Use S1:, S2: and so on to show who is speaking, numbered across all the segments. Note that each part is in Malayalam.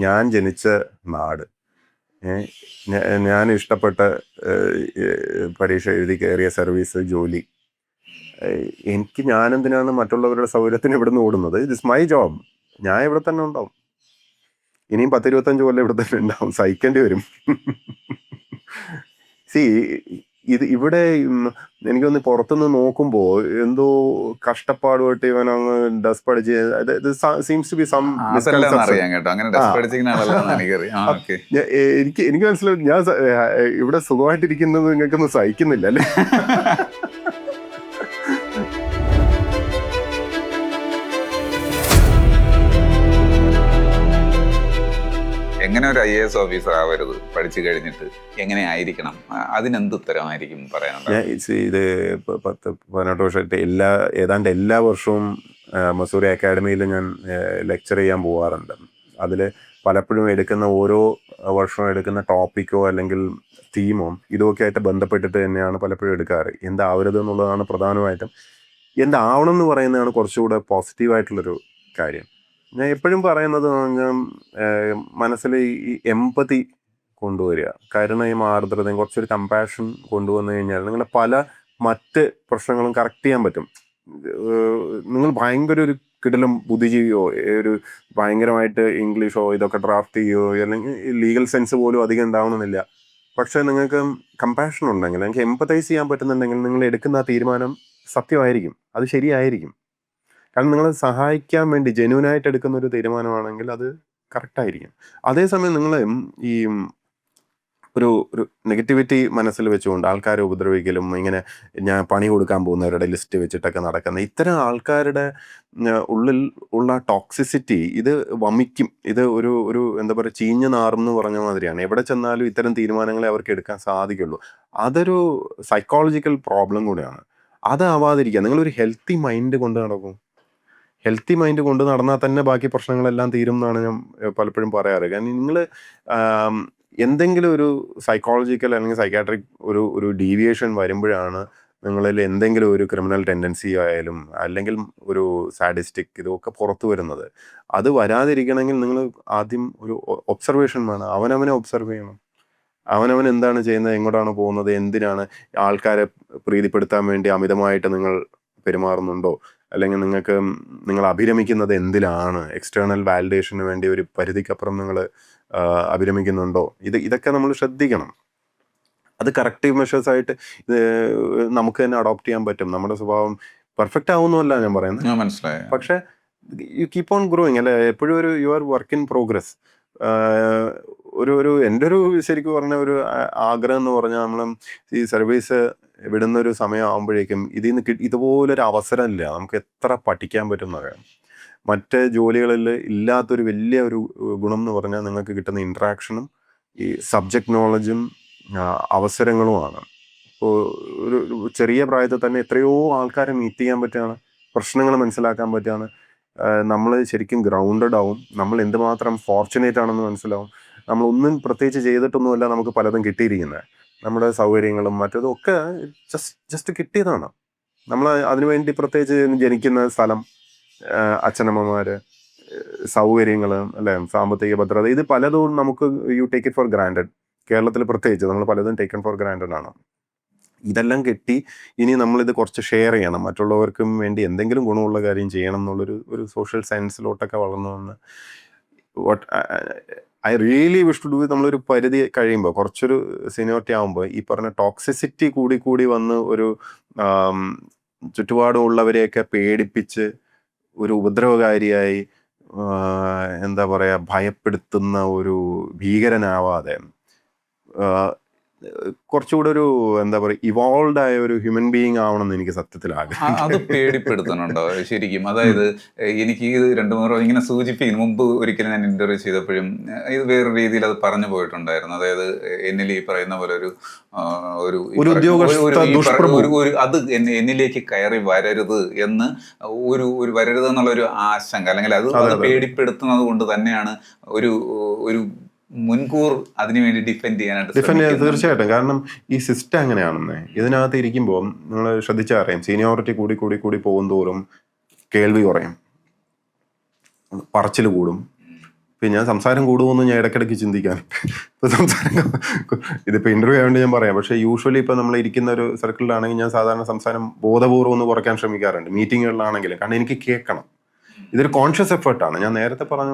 S1: ഞാൻ ജനിച്ച നാട്, ഞാൻ ഇഷ്ടപ്പെട്ട പരീക്ഷ എഴുതി കയറിയ സർവീസ്, ജോലി, ഞാനെന്തിനാണ് മറ്റുള്ളവരുടെ സൗകര്യത്തിന് ഇവിടുന്ന് ഓടുന്നത്? It is my job. ഞാൻ ഇവിടെ തന്നെ ഉണ്ടാവും. ഇനിയും 10-25 കൊല്ലം ഇവിടെ തന്നെ ഉണ്ടാവും, സഹിക്കേണ്ടി വരും. ഇവിടെ എനിക്കൊന്ന് പുറത്തുനിന്ന് നോക്കുമ്പോൾ എന്തോ കഷ്ടപ്പാടുമായിട്ട് ഇവൻ അങ്ങ് ഡസ് പഠിച്ച് seems to be some misconception. എനിക്ക് മനസ്സിലാവും. ഞാൻ ഇവിടെ സുഖമായിട്ടിരിക്കുന്നത് നിങ്ങൾക്കൊന്നും സഹിക്കുന്നില്ല അല്ലേ?
S2: എങ്ങനെ ഒരു IAS ഓഫീസർ ആവരുത്, പഠിച്ചു കഴിഞ്ഞിട്ട് എങ്ങനെ ആയിരിക്കണം, അതിനെന്ത് ഉത്തരമായിരിക്കും പറയാനുള്ളത്?
S1: ഇത് 10-18 വർഷമായിട്ട് ഏതാണ്ട് എല്ലാ വർഷവും മസൂറി അക്കാഡമിയിൽ ഞാൻ ലെക്ചർ ചെയ്യാൻ പോകാറുണ്ട്. അതിൽ പലപ്പോഴും എടുക്കുന്ന ഓരോ വർഷവും എടുക്കുന്ന ടോപ്പിക്കോ അല്ലെങ്കിൽ തീമോ ഇതൊക്കെ ആയിട്ട് ബന്ധപ്പെട്ടിട്ട് തന്നെയാണ് പലപ്പോഴും എടുക്കാറ്. എന്താവരുത് എന്നുള്ളതാണ് പ്രധാനമായിട്ടും. എന്താവണം എന്ന് പറയുന്നതാണ് കുറച്ചുകൂടെ പോസിറ്റീവായിട്ടുള്ളൊരു കാര്യം. ഞാൻ എപ്പോഴും പറയുന്നത് പറഞ്ഞാൽ മനസ്സിൽ ഈ എമ്പതി കൊണ്ടുവരിക, കരുണയും ആർദ്രതയും കുറച്ചൊരു കമ്പാഷൻ കൊണ്ടുവന്നു കഴിഞ്ഞാൽ നിങ്ങളുടെ പല മറ്റ് പ്രശ്നങ്ങളും കറക്റ്റ് ചെയ്യാൻ പറ്റും. നിങ്ങൾ ഭയങ്കര ഒരു കിടിലം ബുദ്ധിജീവിയോ ഒരു ഭയങ്കരമായിട്ട് ഇംഗ്ലീഷോ ഇതൊക്കെ ഡ്രാഫ്റ്റ് ചെയ്യുകയോ അല്ലെങ്കിൽ ലീഗൽ സെൻസ് പോലും അധികം ഉണ്ടാവണമെന്നില്ല. പക്ഷേ നിങ്ങൾക്ക് കമ്പാഷൻ ഉണ്ടെങ്കിൽ, നിങ്ങൾക്ക് എമ്പതൈസ് ചെയ്യാൻ പറ്റുന്നുണ്ടെങ്കിൽ നിങ്ങൾ എടുക്കുന്ന ആ തീരുമാനം സത്യമായിരിക്കും, അത് ശരിയായിരിക്കും. കാരണം നിങ്ങളെ സഹായിക്കാൻ വേണ്ടി ജെന്യൂനായിട്ട് എടുക്കുന്ന ഒരു തീരുമാനമാണെങ്കിൽ അത് കറക്റ്റായിരിക്കും. അതേസമയം നിങ്ങൾ ഈ ഒരു നെഗറ്റിവിറ്റി മനസ്സിൽ വെച്ചുകൊണ്ട് ആൾക്കാരെ ഉപദ്രവിക്കലും, ഇങ്ങനെ ഞാൻ പണി കൊടുക്കാൻ പോകുന്നവരുടെ ലിസ്റ്റ് വെച്ചിട്ടൊക്കെ നടക്കുന്ന ഇത്തരം ആൾക്കാരുടെ ഉള്ളിൽ ഉള്ള ടോക്സിസിറ്റി ഇത് വമിക്കും. ഇത് ഒരു എന്താ പറയുക, ചീഞ്ഞ നാറെന്ന് പറഞ്ഞ മാതിരിയാണ്. എവിടെ ചെന്നാലും ഇത്തരം തീരുമാനങ്ങളെ അവർക്ക് എടുക്കാൻ സാധിക്കുള്ളൂ. അതൊരു സൈക്കോളജിക്കൽ പ്രോബ്ലം കൂടെയാണ്. അതാവാതിരിക്കുക. നിങ്ങളൊരു ഹെൽത്തി മൈൻഡ് കൊണ്ട് നടക്കും. ഹെൽത്തി മൈൻഡ് കൊണ്ട് നടന്നാൽ തന്നെ ബാക്കി പ്രശ്നങ്ങളെല്ലാം തീരും എന്നാണ് ഞാൻ പലപ്പോഴും പറയാറ്. കാരണം നിങ്ങൾ എന്തെങ്കിലും ഒരു സൈക്കോളജിക്കൽ അല്ലെങ്കിൽ സൈക്കാട്രിക് ഒരു ഡീവിയേഷൻ വരുമ്പോഴാണ് നിങ്ങളിൽ എന്തെങ്കിലും ഒരു ക്രിമിനൽ ടെൻഡൻസി ആയാലും അല്ലെങ്കിൽ ഒരു സാഡിസ്റ്റിക് ഇതൊക്കെ പുറത്തു വരുന്നത്. അത് വരാതിരിക്കണമെങ്കിൽ നിങ്ങൾ ആദ്യം ഒരു ഒബ്സർവേഷൻ വേണം. അവനവനെ ഒബ്സർവ് ചെയ്യണം. അവനവൻ എന്താണ് ചെയ്യുന്നത്, എങ്ങോട്ടാണ് പോകുന്നത്, എന്തിനാണ് ആൾക്കാരെ പ്രീതിപ്പെടുത്താൻ വേണ്ടി അമിതമായിട്ട് നിങ്ങൾ പെരുമാറുന്നുണ്ടോ, അല്ലെങ്കിൽ നിങ്ങൾ അഭിരമിക്കുന്നത് എന്തിലാണ്, എക്സ്റ്റേണൽ വാലിഡേഷന് വേണ്ടി ഒരു പരിധിക്കപ്പുറം നിങ്ങൾ അഭിരമിക്കുന്നുണ്ടോ, ഇതൊക്കെ നമ്മൾ ശ്രദ്ധിക്കണം. അത് കറക്റ്റീവ് മെഷേഴ്സായിട്ട് നമുക്ക് തന്നെ അഡോപ്റ്റ് ചെയ്യാൻ പറ്റും. നമ്മുടെ സ്വഭാവം പെർഫെക്റ്റ് ആവുന്നല്ല ഞാൻ പറയുന്നത്,
S2: മനസ്സിലായി.
S1: പക്ഷെ യു കീപ്പ് ഓൺ ഗ്രോയിങ് അല്ലേ, എപ്പോഴും ഒരു you are work in progress. എൻ്റെ ഒരു ശരിക്കും പറഞ്ഞ ഒരു ആഗ്രഹം എന്ന് പറഞ്ഞാൽ, നമ്മൾ ഈ സർവീസ് വിടുന്നൊരു സമയം ആകുമ്പോഴേക്കും ഇതുപോലൊരു അവസരമില്ല. നമുക്ക് എത്ര പഠിക്കാൻ പറ്റുന്നതാണ്. മറ്റ് ജോലികളിൽ ഇല്ലാത്തൊരു വലിയ ഒരു ഗുണം എന്ന് പറഞ്ഞാൽ നിങ്ങൾക്ക് കിട്ടുന്ന ഇൻട്രാക്ഷനും ഈ സബ്ജക്റ്റ് നോളജും അവസരങ്ങളുമാണ്. ഇപ്പോൾ ഒരു ചെറിയ പ്രായത്തിൽ തന്നെ എത്രയോ ആൾക്കാരെ മീറ്റ് ചെയ്യാൻ പറ്റുകയാണ്, പ്രശ്നങ്ങൾ മനസ്സിലാക്കാൻ പറ്റുകയാണ്. നമ്മൾ ശരിക്കും ഗ്രൗണ്ടഡ് ആവും. നമ്മൾ എന്തുമാത്രം ഫോർച്ചുനേറ്റ് ആണെന്ന് മനസ്സിലാവും. നമ്മളൊന്നും പ്രത്യേകിച്ച് ചെയ്തിട്ടൊന്നുമല്ല നമുക്ക് പലതും കിട്ടിയിരിക്കുന്നത്. നമ്മുടെ സൗകര്യങ്ങളും മറ്റതും ഒക്കെ ജസ്റ്റ് കിട്ടിയതാണ്. നമ്മൾ അതിനുവേണ്ടി പ്രത്യേകിച്ച് ജനിക്കുന്ന സ്ഥലം, അച്ഛനമ്മമാർ, സൗകര്യങ്ങൾ, അല്ലേ, സാമ്പത്തിക ഭദ്രത, ഇത് പലതും നമുക്ക് you take it for granted. കേരളത്തിൽ പ്രത്യേകിച്ച് നമ്മൾ പലതും ടേക്കൺ ഫോർ ഗ്രാൻഡഡ് ആണ്. ഇതെല്ലാം കിട്ടി ഇനി നമ്മളിത് കുറച്ച് ഷെയർ ചെയ്യണം, മറ്റുള്ളവർക്കും വേണ്ടി എന്തെങ്കിലും ഗുണമുള്ള കാര്യം ചെയ്യണം എന്നുള്ളൊരു സോഷ്യൽ സയൻസിലോട്ടൊക്കെ വളർന്നു വന്ന് I really wish to do. നമ്മളൊരു പരിധി കഴിയുമ്പോൾ, കുറച്ചൊരു സീനിയോറിറ്റി ആകുമ്പോൾ, ഈ പറഞ്ഞ ടോക്സിസിറ്റി കൂടി വന്ന് ഒരു ചുറ്റുപാടുമുള്ളവരെയൊക്കെ പേടിപ്പിച്ച് ഒരു ഉപദ്രവകാരിയായി, എന്താ പറയുക, ഭയപ്പെടുത്തുന്ന ഒരു ഭീകരനാവാതെ കുറച്ചുകൂടെ ഒരു എന്താ പറയുക ഇവോൾവ് ആയ ഒരു ഹ്യൂമൻ ബീയിങ് ആവണം എന്ന് എനിക്ക് സത്യത്തിൽ ആഗ്രഹം.
S2: അത് പേടിപ്പെടുത്തുന്നുണ്ടോ ശരിക്കും? അതായത് എനിക്ക് ഇത് 2-3 ഇങ്ങനെ സൂചിപ്പിക്കും. മുമ്പ് ഒരിക്കലും ഞാൻ ഇന്റർവ്യൂ ചെയ്തപ്പോഴും ഇത് വേറൊരു രീതിയിൽ അത് പറഞ്ഞു പോയിട്ടുണ്ടായിരുന്നു. അതായത് എന്നിൽ ഈ പറയുന്ന പോലെ അത് എന്നിലേക്ക് കയറി വരരുത് എന്ന് ഒരു വരരുത് എന്നുള്ള ഒരു ആശങ്ക, അല്ലെങ്കിൽ അത് പേടിപ്പെടുത്തുന്നത് കൊണ്ട് തന്നെയാണ് ഒരു മുൻകൂർ അതിനുവേണ്ടി ഡിഫെൻഡ് ചെയ്യാനായിട്ട്.
S1: തീർച്ചയായിട്ടും. കാരണം ഈ സിസ്റ്റം അങ്ങനെയാണെന്നേ. ഇതിനകത്ത് ഇരിക്കുമ്പോൾ നിങ്ങൾ ശ്രദ്ധിച്ചാൽ അറിയാം, സീനിയോറിറ്റി കൂടി പോകും തോറും കേൾവി കുറയും, പറച്ചിൽ കൂടും, ഇപ്പം ഞാൻ സംസാരം കൂടുമെന്ന് ഞാൻ ഇടയ്ക്കിടയ്ക്ക് ചിന്തിക്കാറുണ്ട്. ഇപ്പോൾ സംസാരം ഇതിപ്പോൾ ഇൻ്റർവ്യൂ ആയതുകൊണ്ട് ഞാൻ പറയാം, പക്ഷേ യൂഷ്വലി ഇപ്പോൾ നമ്മൾ ഇരിക്കുന്ന ഒരു സർക്കിളിലാണെങ്കിൽ ഞാൻ സാധാരണ സംസാരം ബോധപൂർവ്വം ഒന്ന് കുറയ്ക്കാൻ ശ്രമിക്കാറുണ്ട്, മീറ്റിങ്ങുകളിലാണെങ്കിലും. കാരണം എനിക്ക് കേൾക്കണം. ഇതൊരു കോൺഷ്യസ് എഫേർട്ടാണ്. ഞാൻ നേരത്തെ പറഞ്ഞ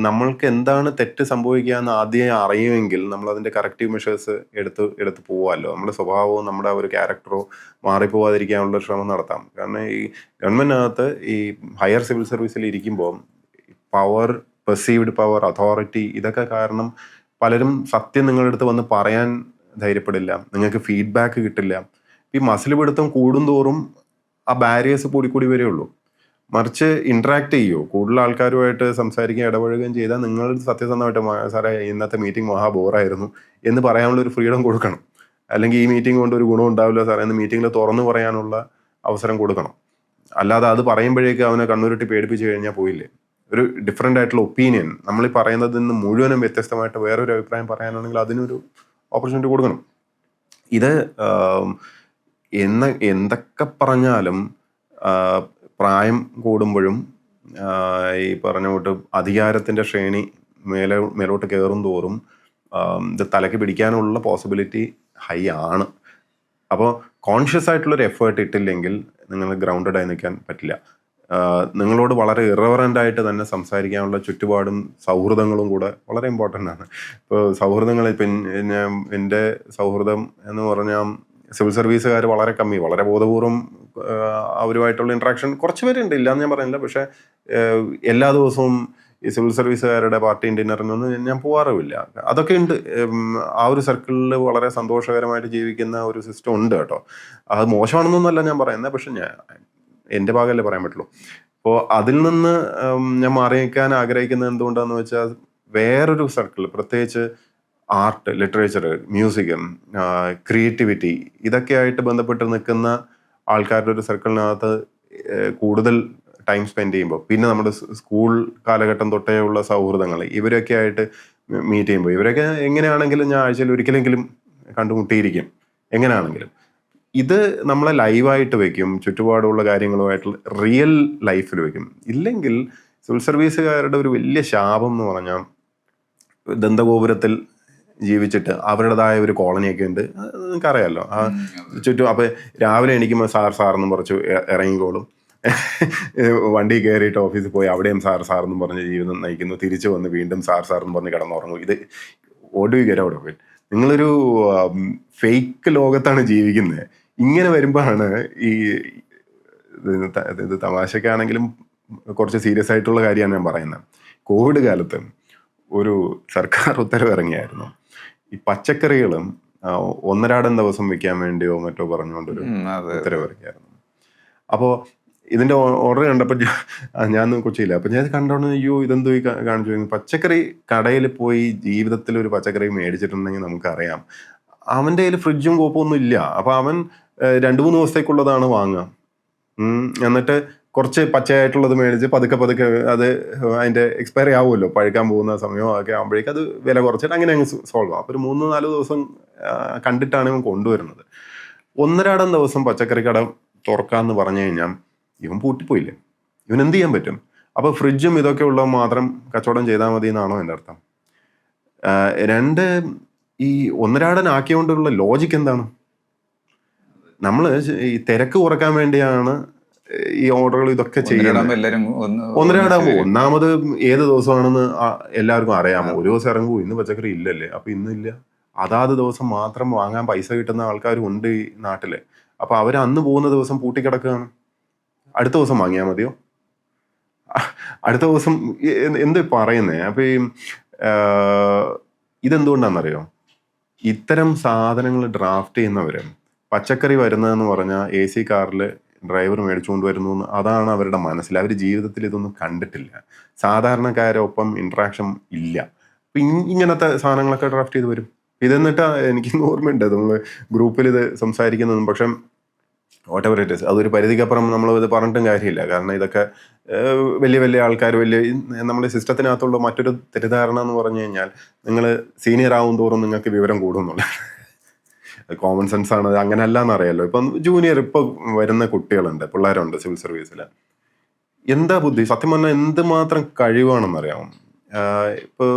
S1: നമ്മൾക്ക് എന്താണ് തെറ്റ് സംഭവിക്കുക എന്ന് ആദ്യം അറിയുമെങ്കിൽ നമ്മൾ അതിൻ്റെ കറക്റ്റീവ് മെഷേഴ്സ് എടുത്ത് പോവാമല്ലോ. നമ്മുടെ സ്വഭാവവും നമ്മുടെ ഒരു ക്യാരക്ടറോ മാറിപ്പോവാതിരിക്കാനുള്ള ശ്രമം നടത്താം. കാരണം ഈ ഗവൺമെൻറ്റിനകത്ത് ഈ ഹയർ സിവിൽ സർവീസിൽ ഇരിക്കുമ്പോൾ പവർ, പെർസീവ്ഡ് പവർ, അതോറിറ്റി, ഇതൊക്കെ കാരണം പലരും സത്യം നിങ്ങളുടെ അടുത്ത് വന്ന് പറയാൻ ധൈര്യപ്പെടില്ല, നിങ്ങൾക്ക് ഫീഡ്ബാക്ക് കിട്ടില്ല. ഈ മസിൽ പിടുത്തം കൂടുന്തോറും ആ ബാരിയേഴ്സ് കൂടിക്കൂടി വരികയുള്ളൂ. മറിച്ച് ഇൻട്രാക്ട് ചെയ്യുമോ, കൂടുതൽ ആൾക്കാരുമായിട്ട് സംസാരിക്കുകയും ഇടപഴകുകയും ചെയ്താൽ നിങ്ങൾ സത്യസന്ധമായിട്ട് സാറേ ഇന്നത്തെ മീറ്റിംഗ് മഹാ ബോറായിരുന്നു എന്ന് പറയാനുള്ള ഒരു ഫ്രീഡം കൊടുക്കണം. അല്ലെങ്കിൽ ഈ മീറ്റിംഗ് കൊണ്ട് ഒരു ഗുണം ഉണ്ടാവില്ല സാറേ എന്ന് മീറ്റിങ്ങിൽ തുറന്നു പറയാനുള്ള അവസരം കൊടുക്കണം. അല്ലാതെ അത് പറയുമ്പോഴേക്ക് അവനെ കണ്ണുരുട്ടി പേടിപ്പിച്ച് കഴിഞ്ഞാൽ പോയില്ലേ. ഒരു ഡിഫറെൻ്റ് ആയിട്ടുള്ള ഒപ്പീനിയൻ, നമ്മൾ ഈ പറയുന്നതിൽ നിന്ന് മുഴുവനും വ്യത്യസ്തമായിട്ട് വേറൊരു അഭിപ്രായം പറയാനാണെങ്കിൽ അതിനൊരു ഓപ്പർച്യൂണിറ്റി കൊടുക്കണം. ഇത് എന്തൊക്കെ പറഞ്ഞാലും പ്രായം കൂടുമ്പോഴും ഈ പറഞ്ഞ കൊണ്ട് അധികാരത്തിൻ്റെ ശ്രേണി മേലോട്ട് കയറും തോറും ഇത് തലയ്ക്ക് പിടിക്കാനുള്ള പോസിബിലിറ്റി ഹൈ ആണ്. അപ്പോൾ കോൺഷ്യസ് ആയിട്ടുള്ളൊരു എഫേർട്ട് ഇട്ടില്ലെങ്കിൽ നിങ്ങൾ ഗ്രൗണ്ടഡ് ആയി നിൽക്കാൻ പറ്റില്ല. നിങ്ങളോട് വളരെ ഇറവറൻ്റ് ആയിട്ട് തന്നെ സംസാരിക്കാനുള്ള ചുറ്റുപാടും സൗഹൃദങ്ങളും കൂടെ വളരെ ഇമ്പോർട്ടൻ്റ് ആണ്. ഇപ്പോൾ സൗഹൃദങ്ങൾ, ഇപ്പം എൻ്റെ സൗഹൃദം എന്ന് പറഞ്ഞാൽ സിവിൽ സർവീസുകാർ വളരെ കമ്മി, വളരെ ബോധപൂർവം അവരുമായിട്ടുള്ള ഇൻട്രാക്ഷൻ കുറച്ച് പേരുണ്ട്, ഇല്ലയെന്ന് ഞാൻ പറയുന്നില്ല. പക്ഷേ എല്ലാ ദിവസവും ഈ സിവിൽ സർവീസുകാരുടെ പാർട്ടി ഡിന്നറിനൊന്നും ഞാൻ പോകാറുമില്ല. അതൊക്കെ ഉണ്ട്. ആ ഒരു സർക്കിളിൽ വളരെ സന്തോഷകരമായിട്ട് ജീവിക്കുന്ന ഒരു സിസ്റ്റം ഉണ്ട് കേട്ടോ. അത് മോശമാണെന്നൊന്നല്ല ഞാൻ പറയുന്നത്, പക്ഷെ എൻ്റെ ഭാഗമല്ലേ പറയാൻ പറ്റുള്ളൂ. അപ്പോൾ അതിൽ നിന്ന് ഞാൻ മാറി നിൽക്കാൻ ആഗ്രഹിക്കുന്നത് എന്തുകൊണ്ടാണെന്ന് വെച്ചാൽ വേറൊരു സർക്കിൾ, പ്രത്യേകിച്ച് ആർട്ട്, ലിറ്ററേച്ചർ, മ്യൂസിക്, ക്രിയേറ്റിവിറ്റി, ഇതൊക്കെ ആയിട്ട് ബന്ധപ്പെട്ട് നിൽക്കുന്ന ആൾക്കാരുടെ ഒരു സർക്കിളിനകത്ത് കൂടുതൽ ടൈം സ്പെൻഡ് ചെയ്യുമ്പോൾ, പിന്നെ നമ്മുടെ സ്കൂൾ കാലഘട്ടം തൊട്ടേ ഉള്ള സൗഹൃദങ്ങൾ, ഇവരൊക്കെ ആയിട്ട് മീറ്റ് ചെയ്യുമ്പോൾ, ഇവരൊക്കെ എങ്ങനെയാണെങ്കിലും ഞാൻ ആഴ്ചയിൽ ഒരിക്കലെങ്കിലും കണ്ടുമുട്ടിയിരിക്കും. എങ്ങനെയാണെങ്കിലും ഇത് നമ്മളെ ലൈവായിട്ട് വെക്കും, ചുറ്റുപാടുള്ള കാര്യങ്ങളുമായിട്ടുള്ള റിയൽ ലൈഫിൽ വെക്കും. ഇല്ലെങ്കിൽ സിവിൽ സർവീസുകാരുടെ ഒരു വലിയ ശാപം എന്ന് പറഞ്ഞാൽ ദന്തഗോപുരത്തിൽ ജീവിച്ചിട്ട് അവരുടേതായ ഒരു കോളനിയൊക്കെ ഉണ്ട്. നിങ്ങൾക്കറിയാമല്ലോ. ആ ചുറ്റും അപ്പോൾ രാവിലെ എണീക്കുമ്പോൾ സാറെന്നും കുറച്ച് ഇറങ്ങിക്കോളും, വണ്ടി കയറിയിട്ട് ഓഫീസിൽ പോയി അവിടെയും സാറെന്നും പറഞ്ഞ് ജീവിതം നയിക്കുന്നു, തിരിച്ചു വന്ന് വീണ്ടും സാറെന്നും പറഞ്ഞ് കിടന്നുറങ്ങും. ഇത് ഓടുകയറവിടെ നിങ്ങളൊരു ഫേക്ക് ലോകത്താണ് ജീവിക്കുന്നത്. ഇങ്ങനെ വരുമ്പോഴാണ് ഇത് തമാശക്കാണെങ്കിലും കുറച്ച് സീരിയസ് ആയിട്ടുള്ള കാര്യമാണ് ഞാൻ പറയുന്നത്. കോവിഡ് കാലത്ത് ഒരു സർക്കാർ ഉത്തരവ് ഇറങ്ങിയായിരുന്നു. ഈ പച്ചക്കറികളും ഒന്നരാടം ദിവസം വിൽക്കാൻ വേണ്ടിയോ മറ്റോ പറഞ്ഞുകൊണ്ടൊരു ഉത്തരവ് ഇറങ്ങിയായിരുന്നു. അപ്പോൾ ഇതിൻ്റെ ഓർഡർ കണ്ടപ്പോൾ ഞാൻ കൊച്ചിയില്ല. അപ്പം ഞാൻ കണ്ടോണ്ട് അയ്യോ ഇതെന്തോ കാണിച്ചു. പച്ചക്കറി കടയിൽ പോയി ജീവിതത്തിൽ ഒരു പച്ചക്കറി മേടിച്ചിട്ടുണ്ടെങ്കിൽ നമുക്കറിയാം അവൻ്റെ കയ്യിൽ ഫ്രിഡ്ജും കോപ്പൊന്നും ഇല്ല. അപ്പം അവൻ 2-3 ദിവസത്തേക്കുള്ളതാണ് വാങ്ങുക. എന്നിട്ട് കുറച്ച് പച്ചയായിട്ടുള്ളത് മേടിച്ച് പതുക്കെ അത് അതിൻ്റെ എക്സ്പയറി ആവുമല്ലോ, പഴുക്കാൻ പോകുന്ന സമയമൊക്കെ ആകുമ്പോഴേക്കും അത് വില കുറച്ചിട്ട് അങ്ങനെ അങ്ങ് സോൾവ് ആവും. അപ്പോൾ ഒരു 3-4 ദിവസം കണ്ടിട്ടാണ് ഇവൻ കൊണ്ടുവരുന്നത്. ഒന്നരാടം ദിവസം പച്ചക്കറി കട തുറക്കാമെന്ന് പറഞ്ഞു കഴിഞ്ഞാൽ ഇവൻ പൂട്ടിപ്പോയില്ലേ, ഇവൻ എന്ത് ചെയ്യാൻ പറ്റും? അപ്പോൾ ഫ്രിഡ്ജും ഇതൊക്കെ ഉള്ളത് മാത്രം കച്ചവടം ചെയ്താൽ മതി എന്നാണോ എൻ്റെ അർത്ഥം? രണ്ട്, ഈ ഒന്നരാടൻ ആക്കിയോണ്ടുള്ള ലോജിക്ക് എന്താണ്? നമ്മൾ ഈ തിരക്ക് കുറക്കാൻ വേണ്ടിയാണ് ഈ ഓർഡറുകൾ ഇതൊക്കെ ചെയ്യുന്നത്. ഒന്നരാടാകുമ്പോൾ ഒന്നാമത് ഏത് ദിവസമാണെന്ന് എല്ലാവർക്കും അറിയാമോ? ഒരു ദിവസം ഇറങ്ങുമോ, ഇന്ന് പച്ചക്കറി ഇല്ലല്ലേ, അപ്പം ഇന്നില്ല. അതാത് ദിവസം മാത്രം വാങ്ങാൻ പൈസ കിട്ടുന്ന ആൾക്കാരും ഉണ്ട് ഈ നാട്ടില്. അപ്പൊ അവർ അന്ന് പോകുന്ന ദിവസം പൂട്ടിക്കിടക്കുകയാണ്. അടുത്ത ദിവസം വാങ്ങിയാൽ മതിയോ? അടുത്ത ദിവസം എന്ത് പറയുന്നേ? അപ്പൊ ഈ ഇതെന്തുകൊണ്ടാണെന്നറിയോ? ഇത്തരം സാധനങ്ങൾ ഡ്രാഫ്റ്റ് ചെയ്യുന്നവര് പച്ചക്കറി വരുന്നതെന്ന് പറഞ്ഞാൽ AC കാറിൽ ഡ്രൈവർ മേടിച്ചുകൊണ്ട് വരുന്നു എന്ന്, അതാണ് അവരുടെ മനസ്സിൽ. അവർ ജീവിതത്തിൽ ഇതൊന്നും കണ്ടിട്ടില്ല. സാധാരണക്കാരൊപ്പം ഇൻട്രാക്ഷൻ ഇല്ല. അപ്പം ഇങ്ങനത്തെ സാധനങ്ങളൊക്കെ ഡ്രാഫ്റ്റ് ചെയ്ത് വരും. ഇതെന്നിട്ട് എനിക്ക് ഓർമ്മയുണ്ട് നമ്മൾ ഗ്രൂപ്പിൽ ഇത് സംസാരിക്കുന്നതും. പക്ഷെ വാട്ടെവർ ഇറ്റ് ഈസ്, അതൊരു പരിധിക്കപ്പുറം നമ്മൾ ഇത് പറഞ്ഞിട്ടും കാര്യമില്ല. കാരണം ഇതൊക്കെ വലിയ ആൾക്കാർ, നമ്മുടെ സിസ്റ്റത്തിനകത്തുള്ള മറ്റൊരു തെറ്റിദ്ധാരണ എന്ന് പറഞ്ഞു കഴിഞ്ഞാൽ നിങ്ങൾ സീനിയർ ആവും തോറും നിങ്ങൾക്ക് വിവരം കൂടുന്നുള്ളൂ. കോമൺ സെൻസ് ആണ്, അങ്ങനെയല്ല എന്നറിയാലോ. ഇപ്പം ജൂനിയർ ഇപ്പോൾ വരുന്ന കുട്ടികളുണ്ട്, പിള്ളേരുണ്ട് സിവിൽ സർവീസിൽ. എന്താ ബുദ്ധി, സത്യം പറഞ്ഞാൽ എന്തുമാത്രം കഴിവാണെന്നറിയാമോ? ഇപ്പോൾ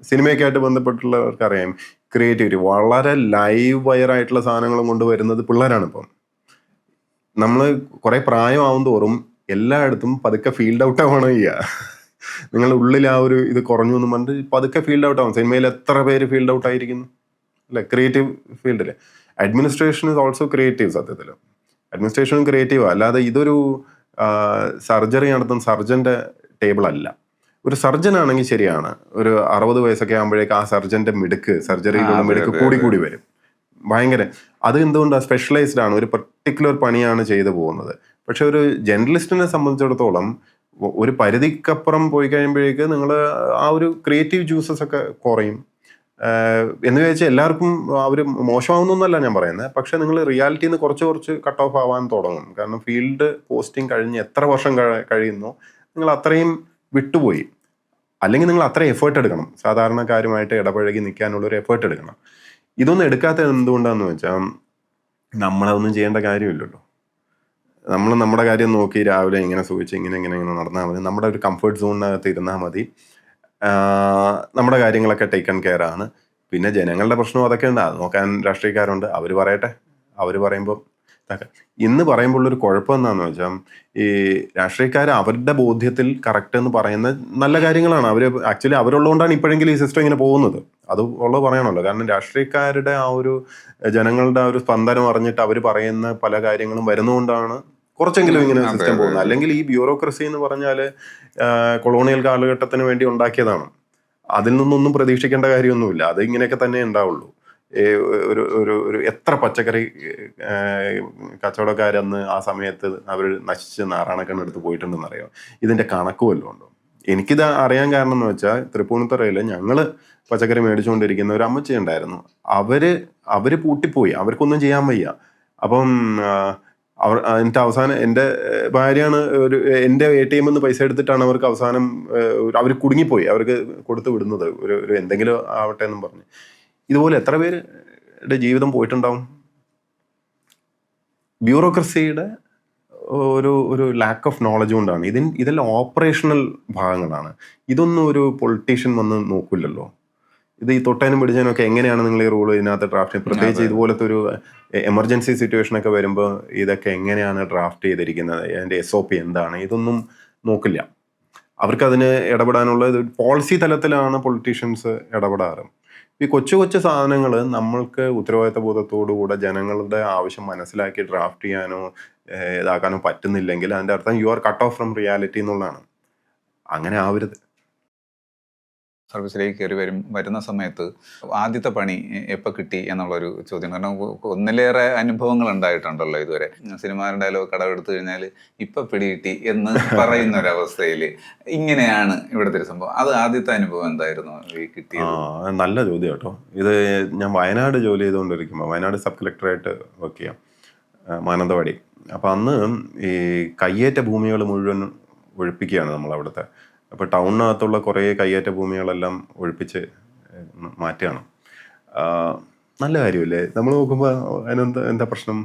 S1: സിനിമയൊക്കെ ആയിട്ട് ബന്ധപ്പെട്ടുള്ളവർക്കറിയാം, ക്രിയേറ്റിവിറ്റി വളരെ ലൈവ് വയറായിട്ടുള്ള സാധനങ്ങളും കൊണ്ടുവരുന്നത് പിള്ളേരാണ് ഇപ്പം. നമ്മൾ കുറെ പ്രായമാവും തോറും എല്ലായിടത്തും പതുക്കെ ഫീൽഡ് ഔട്ട് ആവുകയാണ് ചെയ്യുക. നിങ്ങളുടെ ഉള്ളിൽ ആ ഒരു ഇത് കുറഞ്ഞു എന്ന് പറഞ്ഞിട്ട് പതുക്കെ ഫീൽഡ് ഔട്ട് ആവും. സിനിമയിൽ എത്ര പേര് ഫീൽഡ് ഔട്ട് ആയിരിക്കുന്നു അല്ലെ? ക്രിയേറ്റീവ് ഫീൽഡിൽ അഡ്മിനിസ്ട്രേഷൻ ഇസ് ഓൾസോ ക്രിയേറ്റീവ്. സത്യത്തിൽ അഡ്മിനിസ്ട്രേഷനും ക്രിയേറ്റീവ്. അല്ലാതെ ഇതൊരു സർജറി നടത്തുന്ന സർജന്റെ ടേബിൾ അല്ല. ഒരു സർജൻ ആണെങ്കിൽ ശരിയാണ്, ഒരു 60 വയസ്സൊക്കെ ആകുമ്പോഴേക്ക് ആ സർജന്റെ മിടുക്ക്, സർജറിയിലുള്ള മിടുക്ക് കൂടി വരും. ഭയങ്കര. അത് എന്തുകൊണ്ടാണ്? സ്പെഷ്യലൈസ്ഡ് ആണ്, ഒരു പെർട്ടിക്കുലർ പണിയാണ് ചെയ്തു പോകുന്നത്. പക്ഷെ ഒരു ജേർണലിസ്റ്റിനെ സംബന്ധിച്ചിടത്തോളം ഒരു പരിധിക്കപ്പുറം പോയി കഴിയുമ്പോഴേക്ക് നിങ്ങൾ ആ ഒരു ക്രിയേറ്റീവ് ജ്യൂസസ് ഒക്കെ കുറയും. എന്ന് വെച്ചാൽ എല്ലാവർക്കും അവർ മോശമാവുന്നല്ല ഞാൻ പറയുന്നത്. പക്ഷെ നിങ്ങൾ റിയാലിറ്റിയിൽ നിന്ന് കുറച്ച് കട്ട് ഓഫ് ആവാൻ തുടങ്ങും. കാരണം ഫീൽഡ് പോസ്റ്റിംഗ് കഴിഞ്ഞ് എത്ര വർഷം കഴിയുന്നു നിങ്ങൾ അത്രയും വിട്ടുപോയി. അല്ലെങ്കിൽ നിങ്ങൾ അത്ര എഫേർട്ട് എടുക്കണം, സാധാരണക്കാരുമായിട്ട് ഇടപഴകി നിൽക്കാനുള്ളൊരു എഫേർട്ട് എടുക്കണം. ഇതൊന്നും എടുക്കാത്തത് എന്തുകൊണ്ടാന്ന് വെച്ചാൽ നമ്മളതൊന്നും ചെയ്യേണ്ട കാര്യമില്ലല്ലോ. നമ്മൾ നമ്മുടെ കാര്യം നോക്കി രാവിലെ ഇങ്ങനെ സൂചിച്ച് ഇങ്ങനെ നടന്നാൽ മതി. നമ്മുടെ ഒരു കംഫർട്ട് സോണിനകത്ത് ഇരുന്നാൽ മതി. നമ്മുടെ കാര്യങ്ങളൊക്കെ ടേക്കൺ കെയർ ആണ്. പിന്നെ ജനങ്ങളുടെ പ്രശ്നം അതൊക്കെ ഉണ്ട്, അത് നോക്കാൻ രാഷ്ട്രീയക്കാരുണ്ട്, അവർ പറയട്ടെ. അവർ പറയുമ്പോൾ ഇന്ന് പറയുമ്പോൾ ഒരു കുഴപ്പം എന്താണെന്ന് വെച്ചാൽ ഈ രാഷ്ട്രീയക്കാർ അവരുടെ ബോധ്യത്തിൽ കറക്റ്റ് എന്ന് പറയുന്ന നല്ല കാര്യങ്ങളാണ്. അവർ ആക്ച്വലി അവരുള്ളതുകൊണ്ടാണ് ഇപ്പോഴെങ്കിലും ഈ സിസ്റ്റം ഇങ്ങനെ പോകുന്നത്. അത് ഉള്ളത് പറയണമല്ലോ. കാരണം രാഷ്ട്രീയക്കാരുടെ ആ ഒരു ജനങ്ങളുടെ ആ ഒരു സ്പന്ദനം അറിഞ്ഞിട്ട് അവർ പറയുന്ന പല കാര്യങ്ങളും വരുന്നതുകൊണ്ടാണ് കുറച്ചെങ്കിലും ഇങ്ങനെ സിസ്റ്റം പോകുന്നത്. അല്ലെങ്കിൽ ഈ ബ്യൂറോക്രസി എന്ന് പറഞ്ഞാൽ കൊളോണിയൽ കാലഘട്ടത്തിന് വേണ്ടി ഉണ്ടാക്കിയതാണ്. അതിൽ നിന്നൊന്നും പ്രതീക്ഷിക്കേണ്ട കാര്യമൊന്നുമില്ല. അത് ഇങ്ങനെയൊക്കെ തന്നെ ഉണ്ടാവുള്ളൂ. ഒരു എത്ര പച്ചക്കറി കച്ചവടക്കാരന്ന് ആ സമയത്ത് അവർ നശിച്ച് നാറാണക്കണ്ണെടുത്ത് പോയിട്ടുണ്ടെന്ന് അറിയാം. ഇതിന്റെ കണക്ക് വല്ലതും ഉണ്ടോ? എനിക്കിത് അറിയാൻ കാരണം എന്ന് വെച്ചാൽ തൃപ്പൂണിത്തുറയിൽ ഞങ്ങള് പച്ചക്കറി മേടിച്ചുകൊണ്ടിരിക്കുന്ന ഒരു അമ്മച്ചി ഉണ്ടായിരുന്നു. അവര് പൂട്ടിപ്പോയി, അവർക്കൊന്നും ചെയ്യാൻ വയ്യ. അപ്പം എന്നിട്ട് അവസാനം എൻ്റെ ഭാര്യയാണ് എൻ്റെ ATM നിന്ന് പൈസ എടുത്തിട്ടാണ് അവർക്ക് അവസാനം അവർ കുടുങ്ങിപ്പോയി, അവർക്ക് കൊടുത്തു വിടുന്നത് ഒരു എന്തെങ്കിലും ആവട്ടെ എന്നും പറഞ്ഞ്. ഇതുപോലെ എത്ര പേരുടെ ജീവിതം പോയിട്ടുണ്ടാവും? ബ്യൂറോക്രസിയുടെ ഒരു ലാക്ക് ഓഫ് നോളജ് കൊണ്ടാണ്. ഇതെല്ലാം ഓപ്പറേഷണൽ ഭാഗങ്ങളാണ്. ഇതൊന്നും ഒരു പൊളിറ്റീഷ്യൻ വന്ന് നോക്കില്ലല്ലോ. ഇത് ഈ തൊട്ടാനും പിടിച്ചാനും ഒക്കെ എങ്ങനെയാണ് നിങ്ങൾ ഈ റൂൾ ഇതിനകത്ത് ഡ്രാഫ്റ്റ്, പ്രത്യേകിച്ച് ഇതുപോലത്തെ ഒരു എമർജൻസി സിറ്റുവേഷൻ ഒക്കെ വരുമ്പോൾ ഇതൊക്കെ എങ്ങനെയാണ് ഡ്രാഫ്റ്റ് ചെയ്തിരിക്കുന്നത്, അതിൻ്റെ SOP എന്താണ്, ഇതൊന്നും നോക്കില്ല. അവർക്കതിന് ഇടപെടാനുള്ള പോളിസി തലത്തിലാണ് പൊളിറ്റീഷ്യൻസ് ഇടപെടാറ്. ഈ കൊച്ചു സാധനങ്ങൾ നമ്മൾക്ക് ഉത്തരവാദിത്ത ബോധത്തോടുകൂടെ ജനങ്ങളുടെ ആവശ്യം മനസ്സിലാക്കി ഡ്രാഫ്റ്റ് ചെയ്യാനോ ഇതാക്കാനോ പറ്റുന്നില്ലെങ്കിൽ അതിൻ്റെ അർത്ഥം you are cut off from reality എന്നുള്ളതാണ്. അങ്ങനെ ആവരുത്.
S2: സർവീസിലേക്ക് കയറി വരുന്ന സമയത്ത് ആദ്യത്തെ പണി എപ്പോൾ കിട്ടി എന്നുള്ളൊരു ചോദ്യം. കാരണം ഒന്നിലേറെ അനുഭവങ്ങൾ ഉണ്ടായിട്ടുണ്ടല്ലോ ഇതുവരെ. സിനിമാ ഡയലോഗ് കടമെടുത്തു കഴിഞ്ഞാൽ ഇപ്പം പിടികിട്ടി എന്ന് പറയുന്ന ഒരവസ്ഥയിൽ ഇങ്ങനെയാണ് ഇവിടുത്തെ ഒരു സംഭവം. അത് ആദ്യത്തെ അനുഭവം എന്തായിരുന്നു കിട്ടിയത്?
S1: നല്ല ചോദ്യം കേട്ടോ. ഇത് ഞാൻ വയനാട് ജോലി ചെയ്തുകൊണ്ടിരിക്കുമ്പോൾ, വയനാട് സബ് കളക്ടറായിട്ട് വർക്ക് ചെയ്യാം, മാനന്തവാടി. അപ്പം അന്ന് ഈ കയ്യേറ്റ ഭൂമികൾ മുഴുവൻ ഒഴിപ്പിക്കുകയാണ് നമ്മൾ അവിടുത്തെ. അപ്പോൾ ടൗണിനകത്തുള്ള കുറേ കയ്യേറ്റ ഭൂമികളെല്ലാം ഒഴിപ്പിച്ച് മാറ്റുകയാണ്. നല്ല കാര്യമല്ലേ? നമ്മൾ നോക്കുമ്പോൾ എന്താ പ്രശ്നം?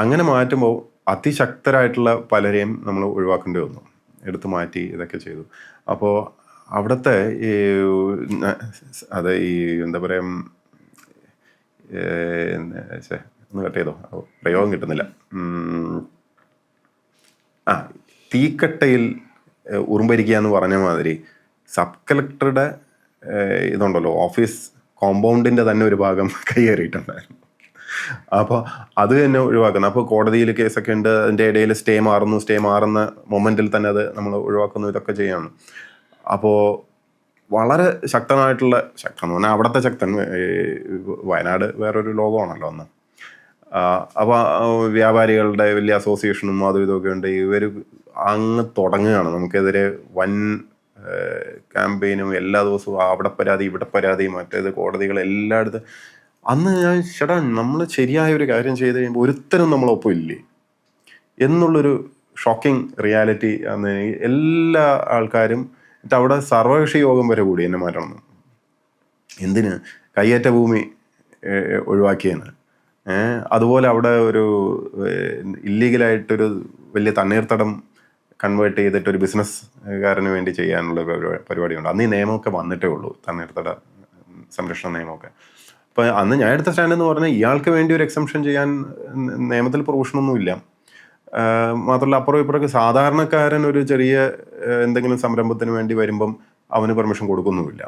S1: അങ്ങനെ മാറ്റുമ്പോൾ അതിശക്തരായിട്ടുള്ള പലരെയും നമ്മൾ ഒഴിവാക്കേണ്ടി വന്നു, എടുത്തു മാറ്റി ഇതൊക്കെ ചെയ്തു. അപ്പോൾ അവിടുത്തെ ഈ എന്താ പറയുക, ഒന്ന് കട്ട് ചെയ്തോ, പ്രയോഗം കിട്ടുന്നില്ല. തീക്കട്ടയിൽ ഉറുമ്പരിക്കുക എന്ന് പറഞ്ഞ മാതിരി സബ് കളക്ടറുടെ ഇതുണ്ടല്ലോ, ഓഫീസ് കോമ്പൗണ്ടിൻ്റെ തന്നെ ഒരു ഭാഗം കയ്യേറിയിട്ടുണ്ടായിരുന്നു. അപ്പോൾ അത് തന്നെ ഒഴിവാക്കുന്നു. അപ്പോൾ കോടതിയിൽ കേസൊക്കെ ഉണ്ട്, അതിൻ്റെ ഇടയിൽ സ്റ്റേ മാറുന്ന മൊമെൻറ്റിൽ തന്നെ അത് നമ്മൾ ഒഴിവാക്കുന്നു, ഇതൊക്കെ ചെയ്യാണ്. അപ്പോൾ വളരെ ശക്തൻ എന്ന് പറഞ്ഞാൽ അവിടുത്തെ ശക്തൻ, വയനാട് വേറൊരു ലോകമാണല്ലോ അന്ന്. അപ്പോൾ വ്യാപാരികളുടെ വലിയ അസോസിയേഷനും അതും ഇതൊക്കെ ഉണ്ട്. ഇവർ അങ്ങ് തുടങ്ങുകയാണ് നമുക്കെതിരെ വൻ ക്യാമ്പയിനും. എല്ലാ ദിവസവും അവിടെ പരാതി ഇവിടെ പരാതി, മറ്റേത് കോടതികൾ എല്ലായിടത്തും. അന്ന് ഞാൻ നമ്മൾ ശരിയായ ഒരു കാര്യം ചെയ്ത് കഴിയുമ്പോൾ ഒരുത്തരും നമ്മളൊപ്പം ഇല്ലേ എന്നുള്ളൊരു ഷോക്കിംഗ് റിയാലിറ്റി അന്ന് എല്ലാ ആൾക്കാരും. എന്നിട്ട് അവിടെ സർവകക്ഷി യോഗം വരെ കൂടി എന്നെ മാറ്റണം. എന്തിന്? കയ്യേറ്റ ഭൂമി ഒഴിവാക്കിയെന്ന്. അതുപോലെ അവിടെ ഒരു ഇല്ലീഗലായിട്ടൊരു വലിയ തണ്ണീർത്തടം കൺവേർട്ട് ചെയ്തിട്ട് ഒരു ബിസിനസ്സുകാരന് വേണ്ടി ചെയ്യാനുള്ള പരിപാടിയുണ്ട്. അന്ന് ഈ നിയമമൊക്കെ വന്നിട്ടേ ഉള്ളൂ, തണ്ണീർത്തട സംരക്ഷണ നിയമമൊക്കെ. അപ്പോൾ അന്ന് ഞാൻ എടുത്ത സ്റ്റാൻഡ് എന്ന് പറഞ്ഞാൽ ഇയാൾക്ക് വേണ്ടി ഒരു എക്സംഷൻ ചെയ്യാൻ നിയമത്തിൽ പ്രൊവിഷനൊന്നുമില്ല. മാത്രമല്ല അപ്പുറം ഇപ്പുറമൊക്കെ സാധാരണക്കാരൻ ഒരു ചെറിയ എന്തെങ്കിലും സംരംഭത്തിന് വേണ്ടി വരുമ്പം അവന് പെർമിഷൻ കൊടുക്കുന്നുമില്ല.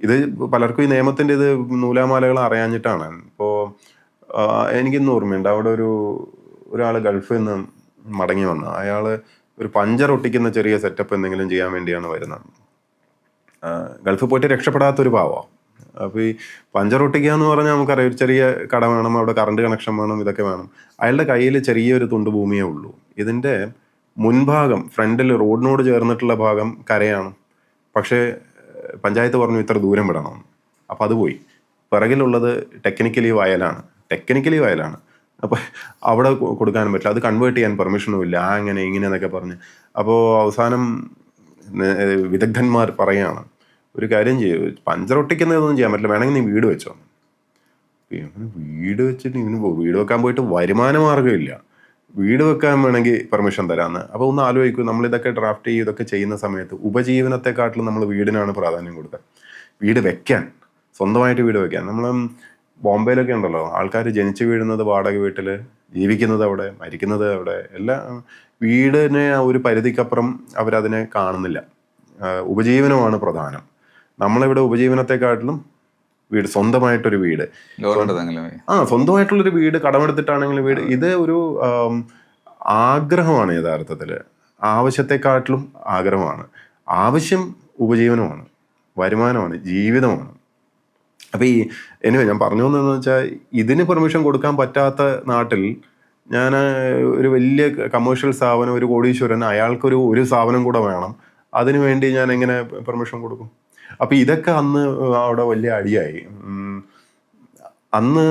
S1: ഇത് പലർക്കും ഈ നിയമത്തിൻ്റെ ഇത് നൂലാമാലകൾ അറിയാഞ്ഞിട്ടാണ്. ഇപ്പോൾ എനിക്കിന്ന് ഓർമ്മയുണ്ട്, അവിടെ ഒരാൾ ഗൾഫിൽ നിന്ന് മടങ്ങി വന്ന അയാൾ ഒരു പഞ്ചർ ഒട്ടിക്കുന്ന ചെറിയ സെറ്റപ്പ് എന്തെങ്കിലും ചെയ്യാൻ വേണ്ടിയാണ് വരുന്നത്. ഗൾഫിൽ പോയിട്ട് രക്ഷപ്പെടാത്തൊരു പാവമാണ്. അപ്പോൾ ഈ പഞ്ചർ ഒട്ടിക്കുക എന്ന് പറഞ്ഞാൽ നമുക്കറിയാം, ഒരു ചെറിയ കട വേണം, അവിടെ കറണ്ട് കണക്ഷൻ വേണം, ഇതൊക്കെ വേണം. അയാളുടെ കയ്യിൽ ചെറിയൊരു തുണ്ട് ഭൂമിയേ ഉള്ളൂ. ഇതിൻ്റെ മുൻഭാഗം ഫ്രണ്ടിൽ റോഡിനോട് ചേർന്നിട്ടുള്ള ഭാഗം കരയാണ്. പക്ഷേ പഞ്ചായത്ത് പറഞ്ഞു ഇത്ര ദൂരം വിടണം. അപ്പോൾ അത് പോയി. പിറകിലുള്ളത് ടെക്നിക്കലി വയലാണ്. അപ്പോൾ അവിടെ കൊടുക്കാനും പറ്റില്ല, അത് കൺവേർട്ട് ചെയ്യാൻ പെർമിഷനും ഇല്ല, അങ്ങനെ ഇങ്ങനെ എന്നൊക്കെ പറഞ്ഞ്. അപ്പോൾ അവസാനം വിദഗ്ധന്മാർ പറയുകയാണ്, ഒരു കാര്യം ചെയ്യും, പഞ്ചർ ഒട്ടിക്കുന്നതൊന്നും ചെയ്യാൻ പറ്റില്ല, വേണമെങ്കിൽ നീ വീട് വെച്ചോ. വീട് വെച്ചിട്ട് വീട് വെക്കാൻ പോയിട്ട് വരുമാന മാർഗ്ഗമില്ല, വീട് വെക്കാൻ വേണമെങ്കിൽ പെർമിഷൻ തരാമെന്ന്. അപ്പോൾ ഒന്ന് ആലോചിക്കും, നമ്മളിതൊക്കെ ഡ്രാഫ്റ്റ് ചെയ്ത് ഇതൊക്കെ ചെയ്യുന്ന സമയത്ത് ഉപജീവനത്തെക്കാട്ടിലും നമ്മൾ വീടിനാണ് പ്രാധാന്യം കൊടുക്കുക. വീട് വെക്കാൻ, സ്വന്തമായിട്ട് വീട് വെക്കാൻ. നമ്മൾ ബോംബെയിലൊക്കെ ഉണ്ടല്ലോ, ആൾക്കാർ ജനിച്ചു വീഴുന്നത് വാടക വീട്ടിൽ, ജീവിക്കുന്നത് അവിടെ, മരിക്കുന്നത് അവിടെ, എല്ലാം വീടിനെ ഒരു പരിധിക്കപ്പുറം അവരതിനെ കാണുന്നില്ല. ഉപജീവനമാണ് പ്രധാനം. നമ്മളിവിടെ ഉപജീവനത്തെക്കാട്ടിലും വീട്, സ്വന്തമായിട്ടൊരു വീട്, സ്വന്തമായിട്ടുള്ളൊരു വീട്, കടമെടുത്തിട്ടാണെങ്കിലും വീട്, ഇത് ഒരു ആഗ്രഹമാണ് യഥാർത്ഥത്തിൽ. ആവശ്യത്തെക്കാട്ടിലും ആഗ്രഹമാണ്. ആവശ്യം ഉപജീവനമാണ്, വരുമാനമാണ്, ജീവിതമാണ്. അപ്പോൾ ഞാൻ പറഞ്ഞു വന്നതെന്ന് വെച്ചാൽ, ഇതിന് പെർമിഷൻ കൊടുക്കാൻ പറ്റാത്ത നാട്ടിൽ ഞാൻ ഒരു വലിയ കമേഴ്ഷ്യൽ സ്ഥാപനം, ഒരു കോടീശ്വരൻ, അയാൾക്കൊരു സ്ഥാപനം കൂടെ വേണം, അതിനു വേണ്ടി ഞാൻ എങ്ങനെ പെർമിഷൻ കൊടുക്കും? അപ്പം ഇതൊക്കെ അന്ന് അവിടെ വലിയ അടിയായി. അന്ന്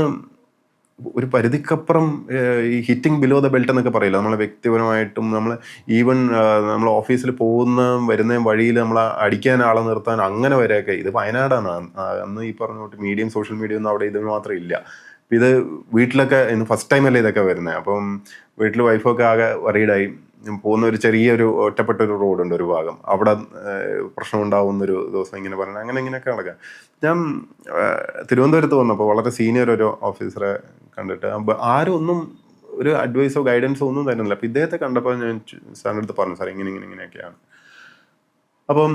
S1: ഒരു പരിധിക്കപ്പുറം ഈ ഹിറ്റിംഗ് ബിലോ ദ ബെൽറ്റ് എന്നൊക്കെ പറയില്ല, നമ്മളെ വ്യക്തിപരമായിട്ടും നമ്മൾ ഈവൻ നമ്മൾ ഓഫീസിൽ വരുന്ന വഴിയിൽ നമ്മൾ അടിക്കാൻ ആളെ നിർത്താൻ അങ്ങനെ വരെയൊക്കെ. ഇത് വയനാടാണ് അന്ന്, ഈ പറഞ്ഞ മീഡിയം, സോഷ്യൽ മീഡിയ ഒന്നും അവിടെ ഇത് മാത്രം ഇല്ല. ഇത് വീട്ടിലൊക്കെ ഇന്ന് ഫസ്റ്റ് ടൈം അല്ലേ ഇതൊക്കെ വരുന്നത്. അപ്പം വീട്ടിൽ വൈഫൊക്കെ ആകെ വറീഡായി. പോകുന്ന ഒരു ചെറിയൊരു ഒറ്റപ്പെട്ടൊരു റോഡുണ്ട് ഒരു ഭാഗം, അവിടെ പ്രശ്നം ഉണ്ടാവുന്നൊരു ദിവസം ഇങ്ങനെ പറയുന്നത്, അങ്ങനെ ഇങ്ങനെയൊക്കെ നടക്കുക. ഞാൻ തിരുവനന്തപുരത്ത് വന്നപ്പോൾ വളരെ സീനിയർ ഒരു ഓഫീസറെ കണ്ടിട്ട് ആരും ഒന്നും ഒരു അഡ്വൈസോ ഗൈഡൻസോ ഒന്നും തരുന്നില്ല. അപ്പോൾ ഇദ്ദേഹത്തെ കണ്ടപ്പോൾ ഞാൻ സാറിൻ്റെ അടുത്ത് പറഞ്ഞു, സാർ ഇങ്ങനെയൊക്കെയാണ്. അപ്പം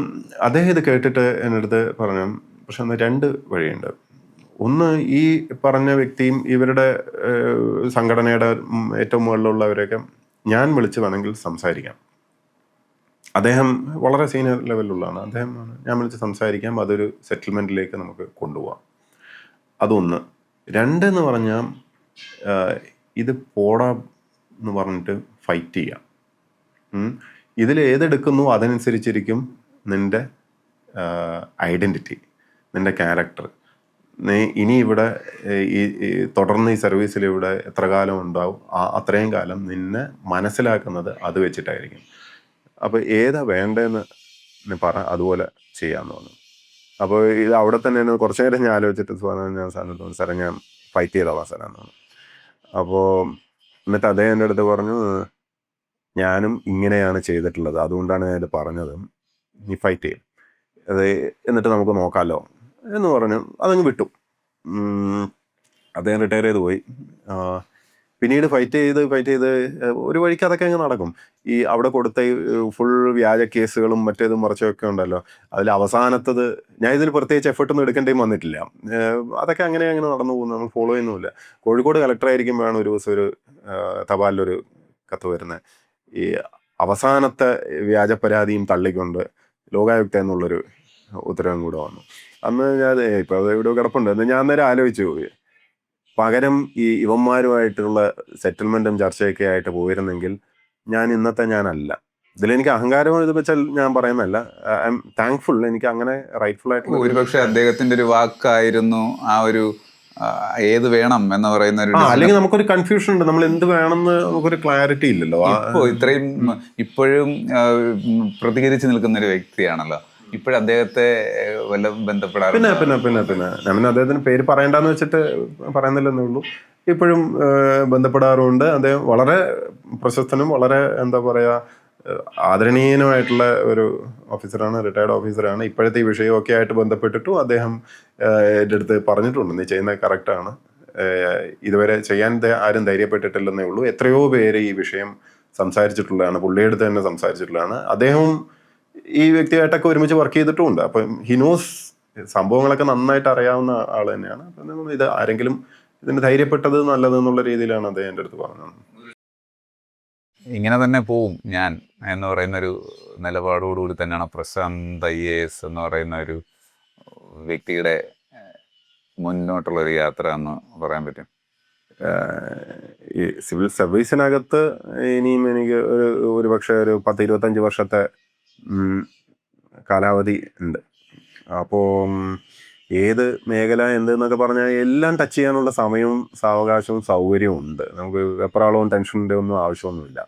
S1: അദ്ദേഹം ഇത് കേട്ടിട്ട് എൻ്റെ അടുത്ത് പറഞ്ഞു, പക്ഷെ എന്നാൽ 2 വഴിയുണ്ട്. ഒന്ന്, ഈ പറഞ്ഞ വ്യക്തിയും ഇവരുടെ സംഘടനയുടെ ഏറ്റവും മുകളിലുള്ളവരെയൊക്കെ ഞാൻ വിളിച്ച് വേണമെങ്കിൽ സംസാരിക്കാം. അദ്ദേഹം വളരെ സീനിയർ ലെവലിലുള്ളതാണ്, ഞാൻ വിളിച്ച് സംസാരിക്കാം, അതൊരു സെറ്റിൽമെൻറ്റിലേക്ക് നമുക്ക് കൊണ്ടുപോകാം. അതൊന്ന്. 2 എന്ന് പറഞ്ഞാൽ ഇത് പോടാ എന്ന് പറഞ്ഞിട്ട് ഫൈറ്റ് ചെയ്യാം. ഇതിൽ ഏതെടുക്കുന്നു അതനുസരിച്ചിരിക്കും നിൻ്റെ ഐഡൻറ്റിറ്റി, നിൻ്റെ ക്യാരക്ടർ. ഇനി ഇവിടെ തുടർന്ന് ഈ സർവീസിൽ ഇവിടെ എത്ര കാലം ഉണ്ടാവും, അത്രയും കാലം നിന്നെ മനസ്സിലാക്കുന്നത് അത് വെച്ചിട്ടായിരിക്കും. അപ്പോൾ ഏതാ വേണ്ടതെന്ന് പറ, അതുപോലെ ചെയ്യാമെന്ന് പറഞ്ഞു. അപ്പോൾ ഇത് അവിടെ തന്നെ കുറച്ച് നേരം ഞാൻ ആലോചിച്ചിട്ട് ഞാൻ സാറിന് തോന്നി, സാറേ ഞാൻ ഫൈറ്റ് ചെയ്തോളാം സാറാന്ന് പറഞ്ഞു. അപ്പോൾ എന്നിട്ട് അദ്ദേഹം എൻ്റെ അടുത്ത് പറഞ്ഞു, ഞാനും ഇങ്ങനെയാണ് ചെയ്തിട്ടുള്ളത്, അതുകൊണ്ടാണ് ഞാൻ ഇത് പറഞ്ഞത്, നീ ഫൈറ്റ് ചെയ്യും, അത് എന്നിട്ട് നമുക്ക് നോക്കാമല്ലോ എന്ന് പറഞ്ഞു. അതങ്ങ് വിട്ടു. അദ്ദേഹം റിട്ടയർ ചെയ്ത് പോയി. പിന്നീട് ഫൈറ്റ് ചെയ്ത് ഒരു വഴിക്ക് അതൊക്കെ അങ്ങ് നടക്കും. ഈ അവിടെ കൊടുത്ത ഫുൾ വ്യാജ കേസുകളും മറ്റേതും മറിച്ചൊക്കെ ഉണ്ടല്ലോ, അതിൽ അവസാനത്തത് ഞാൻ ഇതിൽ പ്രത്യേകിച്ച് എഫേർട്ടൊന്നും എടുക്കേണ്ടിയും വന്നിട്ടില്ല. അതൊക്കെ അങ്ങനെ നടന്നു പോകുന്നു, നമ്മൾ ഫോളോ ചെയ്യുന്നുമില്ല. കോഴിക്കോട് കളക്ടറായിരിക്കുമ്പോഴാണ് ഒരു ദിവസം ഒരു തപാലിലൊരു കത്ത് വരുന്നത്. ഈ അവസാനത്തെ വ്യാജ പരാതിയും തള്ളിക്കൊണ്ട് ലോകായുക്ത എന്നുള്ളൊരു ഉത്തരവും കൂടെ വന്നു. അന്ന് ഞാൻ ഇപ്പോൾ അത് എവിടെയോ കിടപ്പുണ്ട്. എന്ന് ഞാൻ നേരെ ആലോചിച്ചു പോയി, പകരം ഈ ഇവന്മാരുമായിട്ടുള്ള സെറ്റിൽമെൻറ്റും ചർച്ചയൊക്കെ ആയിട്ട് പോയിരുന്നെങ്കിൽ ഞാൻ ഇന്നത്തെ ഞാനല്ല. ഇതിലെനിക്ക് അഹങ്കാരം ഇത് വെച്ചാൽ ഞാൻ പറയുന്നതല്ല, ഐ എം താങ്ക്ഫുൾ. എനിക്ക് അങ്ങനെ റൈറ്റ്ഫുൾ ആയിട്ടുള്ള
S2: ഒരുപക്ഷെ അദ്ദേഹത്തിന്റെ ഒരു വാക്കായിരുന്നു ആ ഒരു ഏത് വേണം എന്ന് പറയുന്ന ഒരു,
S1: അല്ലെങ്കിൽ നമുക്കൊരു കൺഫ്യൂഷൻ ഉണ്ട്, നമ്മൾ എന്ത് വേണമെന്ന് നമുക്കൊരു ക്ലാരിറ്റി ഇല്ലല്ലോ.
S2: ഇത്രയും ഇപ്പോഴും പ്രതികരിച്ച് നിൽക്കുന്ന ഒരു വ്യക്തിയാണല്ലോ. ഇപ്പോഴും അദ്ദേഹത്തെ വല്ല ബന്ധപ്പെടാറ്?
S1: പിന്നെ ഞാൻ അദ്ദേഹത്തിന് പേര് പറയണ്ടെന്ന് വെച്ചിട്ട് പറയുന്നില്ലെന്നേ ഉള്ളൂ. ഇപ്പോഴും ബന്ധപ്പെടാറുണ്ട്. അദ്ദേഹം വളരെ പ്രശസ്തനും വളരെ എന്താ പറയുക ആദരണീയനുമായിട്ടുള്ള ഒരു ഓഫീസറാണ്, റിട്ടയർഡ് ഓഫീസറാണ്. ഇപ്പോഴത്തെ ഈ വിഷയമൊക്കെ ആയിട്ട് ബന്ധപ്പെട്ടിട്ടും അദ്ദേഹം എൻ്റെ അടുത്ത് പറഞ്ഞിട്ടുണ്ട്, നീ ചെയ്യുന്നത് കറക്റ്റാണ്, ഇതുവരെ ചെയ്യാൻ ആരും ധൈര്യപ്പെട്ടിട്ടില്ലെന്നേ ഉള്ളൂ. എത്രയോ പേര് ഈ വിഷയം സംസാരിച്ചിട്ടുള്ളതാണ്, പുള്ളിയെടുത്ത് തന്നെ സംസാരിച്ചിട്ടുള്ളതാണ്. അദ്ദേഹവും ഈ വ്യക്തിയായിട്ടൊക്കെ ഒരുമിച്ച് വർക്ക് ചെയ്തിട്ടുമുണ്ട്. അപ്പം ഹിനോസ് സംഭവങ്ങളൊക്കെ നന്നായിട്ട് അറിയാവുന്ന ആൾ തന്നെയാണ്. അപ്പം ഇത് ആരെങ്കിലും ഇതിന് ധൈര്യപ്പെട്ടത് നല്ലതെന്നുള്ള രീതിയിലാണ് അദ്ദേഹം എൻ്റെ അടുത്ത് പറഞ്ഞത്.
S2: ഇങ്ങനെ തന്നെ പോവും ഞാൻ എന്ന് പറയുന്നൊരു നിലപാടോടുകൂടി തന്നെയാണ് പ്രശാന്ത് IAS എന്ന് പറയുന്ന ഒരു വ്യക്തിയുടെ മുന്നോട്ടുള്ളൊരു യാത്ര എന്ന് പറയാൻ പറ്റും.
S1: ഈ സിവിൽ സർവീസിനകത്ത് ഇനിയും എനിക്ക് ഒരു പക്ഷേ ഒരു 10-25 വർഷത്തെ കാലാവധി ഉണ്ട്. അപ്പോൾ ഏത് മേഖല എന്തെന്നൊക്കെ പറഞ്ഞാൽ എല്ലാം ടച്ച് ചെയ്യാനുള്ള സമയവും സാവകാശവും സൗകര്യവും ഉണ്ട്. നമുക്ക് വെപ്രാളവും ടെൻഷൻ്റെ ഒന്നും ആവശ്യമൊന്നുമില്ല.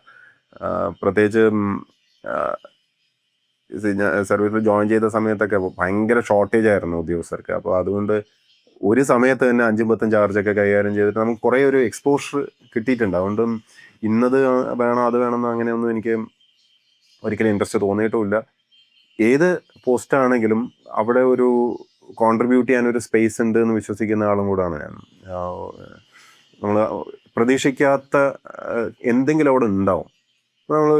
S1: പ്രത്യേകിച്ച് സർവീസിൽ ജോയിൻ ചെയ്ത സമയത്തൊക്കെ ഭയങ്കര ഷോർട്ടേജ് ആയിരുന്നു ഉദ്യോഗസ്ഥർക്ക്. അപ്പോൾ അതുകൊണ്ട് ഒരു സമയത്ത് തന്നെ 5-10 ചാർജൊക്കെ കൈകാര്യം ചെയ്തിട്ട് നമുക്ക് കുറേ ഒരു എക്സ്പോഷർ കിട്ടിയിട്ടുണ്ട്. അതുകൊണ്ട് ഇന്നത് വേണം അത് വേണമെന്ന് അങ്ങനെയൊന്നും എനിക്ക് ഒരിക്കലും ഇൻട്രസ്റ്റ് തോന്നിയിട്ടുമില്ല. ഏത് പോസ്റ്റാണെങ്കിലും അവിടെ ഒരു കോൺട്രിബ്യൂട്ട് ചെയ്യാനൊരു സ്പേസ് ഉണ്ട് എന്ന് വിശ്വസിക്കുന്ന ആളും കൂടാണ് ഞാൻ. നമ്മൾ പ്രതീക്ഷിക്കാത്ത എന്തെങ്കിലും അവിടെ ഉണ്ടാവും. നമ്മൾ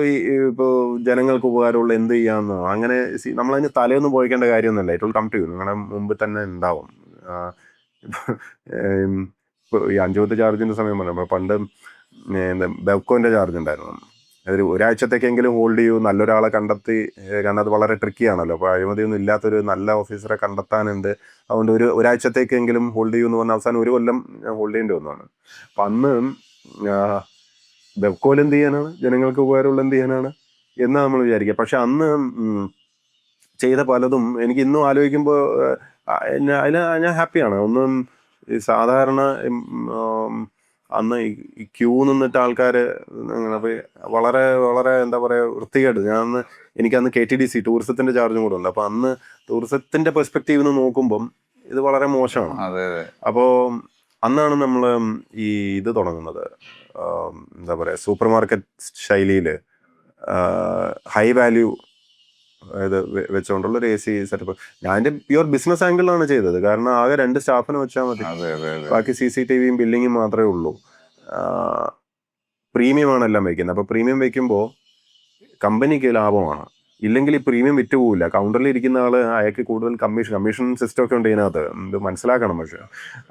S1: ഇപ്പോൾ ജനങ്ങൾക്ക് ഉപകാരമുള്ള എന്ത് ചെയ്യാമെന്നോ അങ്ങനെ നമ്മളതിന് തലേന്ന് പോയിക്കേണ്ട കാര്യമൊന്നുമില്ല. It will come to you, നിങ്ങളുടെ മുമ്പ് തന്നെ ഉണ്ടാവും. ഇപ്പോൾ ഈ 5 ചാർജിൻ്റെ സമയം പറഞ്ഞപ്പോൾ പണ്ട് ബെവ്കോൻ്റെ ചാർജ് ഉണ്ടായിരുന്നു. അതൊരു ഒരാഴ്ചത്തേക്കെങ്കിലും ഹോൾഡ് ചെയ്യൂ, നല്ലൊരാളെ കണ്ടെത്തി. കാരണം അത് വളരെ ട്രിക്കിയാണല്ലോ. അപ്പോൾ അഴിമതിയൊന്നും ഇല്ലാത്തൊരു നല്ല ഓഫീസറെ കണ്ടെത്താനുണ്ട്. അതുകൊണ്ട് ഒരാഴ്ചത്തേക്കെങ്കിലും ഹോൾഡ് ചെയ്യൂ എന്ന് പറഞ്ഞാൽ അവസാനം 1 കൊല്ലം ഹോൾഡ് ചെയ്യേണ്ടി വന്നതാണ്. അപ്പം അന്ന് ബെവ്കോൽ എന്ത് ചെയ്യാനാണ്, ജനങ്ങൾക്ക് ഉപകാരമുള്ള എന്ത് ചെയ്യാനാണ് എന്നാണ് നമ്മൾ വിചാരിക്കുക. പക്ഷെ അന്ന് ചെയ്ത പലതും എനിക്ക് ഇന്നും ആലോചിക്കുമ്പോൾ അതിന് ഞാൻ ഹാപ്പിയാണ്. ഒന്നും സാധാരണ അന്ന് ഈ ക്യൂ നിന്നിട്ട് ആൾക്കാർ വളരെ വളരെ എന്താ പറയുക വൃത്തികേട്. എനിക്കന്ന് KTDC ടൂറിസത്തിൻ്റെ ചാർജും കൂടെ ഉണ്ട്. അപ്പോൾ അന്ന് ടൂറിസത്തിൻ്റെ പെർസ്പെക്റ്റീവ് നിന്ന് നോക്കുമ്പം ഇത് വളരെ മോശമാണ്. അപ്പോൾ അന്നാണ് നമ്മൾ ഈ ഇത് തുടങ്ങുന്നത്, എന്താ പറയുക, സൂപ്പർ മാർക്കറ്റ് ശൈലിയിൽ ഹൈ വാല്യൂ ഇത് വെച്ചുകൊണ്ടുള്ള ഒരു AC സെറ്റപ്പ്. ഞാൻ എൻ്റെ പ്യുവർ ബിസിനസ് ആംഗിളിലാണ് ചെയ്തത്. കാരണം ആകെ 2 സ്റ്റാഫിനെ വെച്ചാൽ മതി, ബാക്കി CCTVയും ബില്ലിങ്ങും മാത്രമേ ഉള്ളൂ. പ്രീമിയമാണ് എല്ലാം വയ്ക്കുന്നത്. അപ്പോൾ പ്രീമിയം വയ്ക്കുമ്പോൾ കമ്പനിക്ക് ലാഭമാണ്. ഇല്ലെങ്കിൽ ഈ പ്രീമിയം വിറ്റ് പോവില്ല. കൗണ്ടറിൽ ഇരിക്കുന്ന ആൾ അയാൾക്ക് കൂടുതൽ കമ്മീഷൻ സിസ്റ്റം ഒക്കെ ഉണ്ട് ഇതിനകത്ത്, ഇത് മനസ്സിലാക്കണം. പക്ഷേ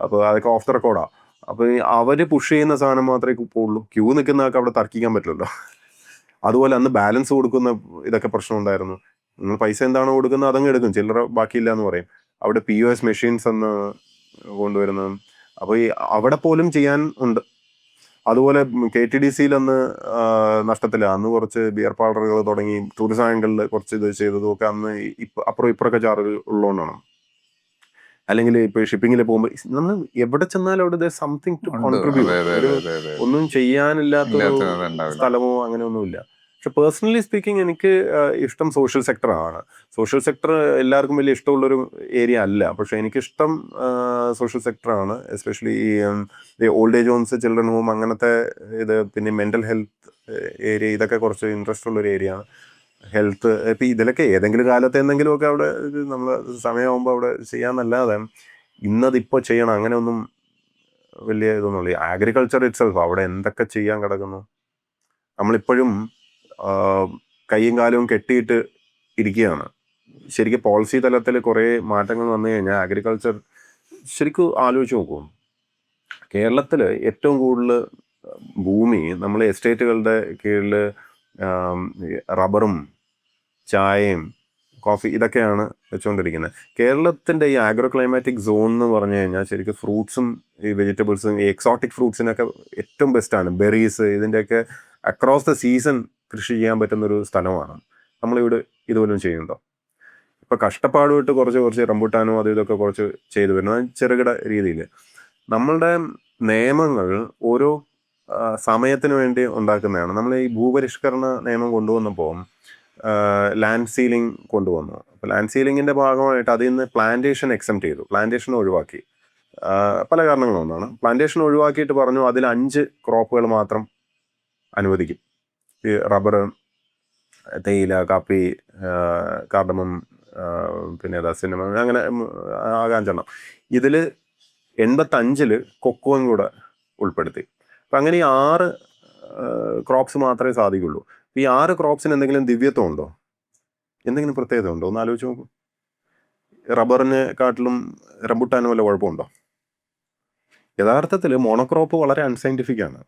S1: അപ്പോൾ അതൊക്കെ ഓഫ് ദ റെക്കോർഡാണ്. അപ്പോൾ അവർ പുഷ് ചെയ്യുന്ന സാധനം മാത്രമേ പോവുള്ളൂ. ക്യൂ നിൽക്കുന്ന ആൾക്ക് അവിടെ തർക്കിക്കാൻ പറ്റില്ലല്ലോ. അതുപോലെ അന്ന് ബാലൻസ് കൊടുക്കുന്ന ഇതൊക്കെ പ്രശ്നം ഉണ്ടായിരുന്നു. നിങ്ങൾ പൈസ എന്താണോ കൊടുക്കുന്നത് അതങ്ങ് എടുക്കും, ചില്ലറ ബാക്കിയില്ല എന്ന് പറയും. അവിടെ POS മെഷീൻസ് എന്ന് കൊണ്ടുവരുന്നത്. അപ്പോൾ ഈ അവിടെ പോലും ചെയ്യാൻ ഉണ്ട്. അതുപോലെ KTDCയിൽ അന്ന് നഷ്ടത്തില്ല. അന്ന് കുറച്ച് ബിയർ പാർലറുകൾ തുടങ്ങി, ടൂറിസം ആംഗിളിൽ കുറച്ച് ഇത് ചെയ്തതും ഒക്കെ അന്ന് അപ്പുറം ഇപ്പുറമൊക്കെ ചാർജ് ഉള്ളതുകൊണ്ടാണ്. അല്ലെങ്കിൽ ഇപ്പോൾ ഷിപ്പിങ്ങിൽ പോകുമ്പോൾ നമ്മൾ എവിടെ ചെന്നാലും അവിടെ സംതിങ് ടു കോൺട്രിബ്യൂട്ട്. ഒന്നും ചെയ്യാനില്ലാത്തൊരു സ്ഥലമോ അങ്ങനെയൊന്നുമില്ല. പക്ഷെ പേഴ്സണലി സ്പീക്കിംഗ് എനിക്ക് ഇഷ്ടം സോഷ്യൽ സെക്ടറാണ്. സോഷ്യൽ സെക്ടർ എല്ലാവർക്കും വലിയ ഇഷ്ടമുള്ളൊരു ഏരിയ അല്ല, പക്ഷെ എനിക്കിഷ്ടം സോഷ്യൽ സെക്ടറാണ്. എസ്പെഷ്യലി ഈ old age homes, children home, അങ്ങനത്തെ ഇത്, പിന്നെ മെൻ്റൽ ഹെൽത്ത് ഏരിയ, ഇതൊക്കെ കുറച്ച് ഇൻട്രസ്റ്റ് ഉള്ളൊരു ഏരിയയാണ്. ഹെൽത്ത് ഇപ്പം ഇതിലൊക്കെ ഏതെങ്കിലും കാലത്ത് എന്തെങ്കിലുമൊക്കെ അവിടെ നമ്മൾ സമയമാകുമ്പോൾ അവിടെ ചെയ്യാമെന്നല്ലാതെ ഇന്നതിപ്പോൾ ചെയ്യണം അങ്ങനെയൊന്നും വലിയ ഇതൊന്നുമില്ല. അഗ്രികൾച്ചർ ഇറ്റ്സെൽഫ് അവിടെ എന്തൊക്കെ ചെയ്യാൻ കിടക്കുന്നു. നമ്മളിപ്പോഴും കൈയും കാലവും കെട്ടിയിട്ട് ഇരിക്കുകയാണ്. ശരിക്കും പോളിസി തലത്തിൽ കുറേ മാറ്റങ്ങൾ വന്നു കഴിഞ്ഞാൽ അഗ്രികൾച്ചർ ശരിക്കും ആലോചിച്ച് നോക്കും. കേരളത്തിൽ ഏറ്റവും കൂടുതൽ ഭൂമി നമ്മൾ എസ്റ്റേറ്റുകളുടെ കീഴിൽ റബ്ബറും ചായയും കോഫി ഇതൊക്കെയാണ് വെച്ചുകൊണ്ടിരിക്കുന്നത്. കേരളത്തിൻ്റെ ഈ ആഗ്രോ ക്ലൈമാറ്റിക് സോൺ എന്ന് പറഞ്ഞു കഴിഞ്ഞാൽ ശരിക്കും ഫ്രൂട്ട്സും ഈ വെജിറ്റബിൾസും ഈ എക്സോട്ടിക് ഫ്രൂട്ട്സിനൊക്കെ ഏറ്റവും ബെസ്റ്റാണ്. ബെറീസ് ഇതിൻ്റെയൊക്കെ അക്രോസ് ദ സീസൺ കൃഷി ചെയ്യാൻ പറ്റുന്നൊരു സ്ഥലമാണ്. നമ്മളിവിടെ ഇതുപോലും ചെയ്യുന്നുണ്ടോ? ഇപ്പോൾ കഷ്ടപ്പാടുമായിട്ട് കുറച്ച് റംബുട്ടാനും അതും ഇതൊക്കെ കുറച്ച് ചെയ്തു വരുന്നത് ചെറുകിട രീതിയിൽ. നമ്മളുടെ നിയമങ്ങൾ ഓരോ സമയത്തിന് വേണ്ടി ഉണ്ടാക്കുന്നതാണ്. നമ്മൾ ഈ ഭൂപരിഷ്കരണ നിയമം കൊണ്ടുവന്നപ്പോൾ ലാൻഡ് സീലിംഗ് കൊണ്ടുവന്നു. അപ്പോൾ ലാൻഡ് സീലിങ്ങിൻ്റെ ഭാഗമായിട്ട് അതിൽ നിന്ന് പ്ലാന്റേഷൻ എക്സംപ്റ്റ് ചെയ്തു, പ്ലാന്റേഷൻ ഒഴിവാക്കി. പല കാരണങ്ങളൊന്നാണ്. പ്ലാന്റേഷൻ ഒഴിവാക്കിയിട്ട് പറഞ്ഞു അതിൽ 5 ക്രോപ്പുകൾ മാത്രം അനുവദിക്കും. ഈ റബ്ബർ, തേയില, കാപ്പി, കാർഡമം, പിന്നെ ഏതാ സിനിമ, അങ്ങനെ ആകെ 5 ഇതിൽ 85 കൊക്കോയും കൂടെ ഉൾപ്പെടുത്തി. അപ്പം അങ്ങനെ ഈ 6 ക്രോപ്സ് മാത്രമേ സാധിക്കുള്ളൂ. ഈ 6 ക്രോപ്സിന് എന്തെങ്കിലും ദിവ്യത്വം ഉണ്ടോ? എന്തെങ്കിലും പ്രത്യേകത ഉണ്ടോ? ഒന്ന് ആലോചിച്ച് നോക്കൂ. റബ്ബറിനെ കാട്ടിലും റംബുട്ടാനും വല്ല കുഴപ്പമുണ്ടോ? യഥാർത്ഥത്തിൽ മോണോക്രോപ്പ് വളരെ അൺസയൻറ്റിഫിക് ആണ്,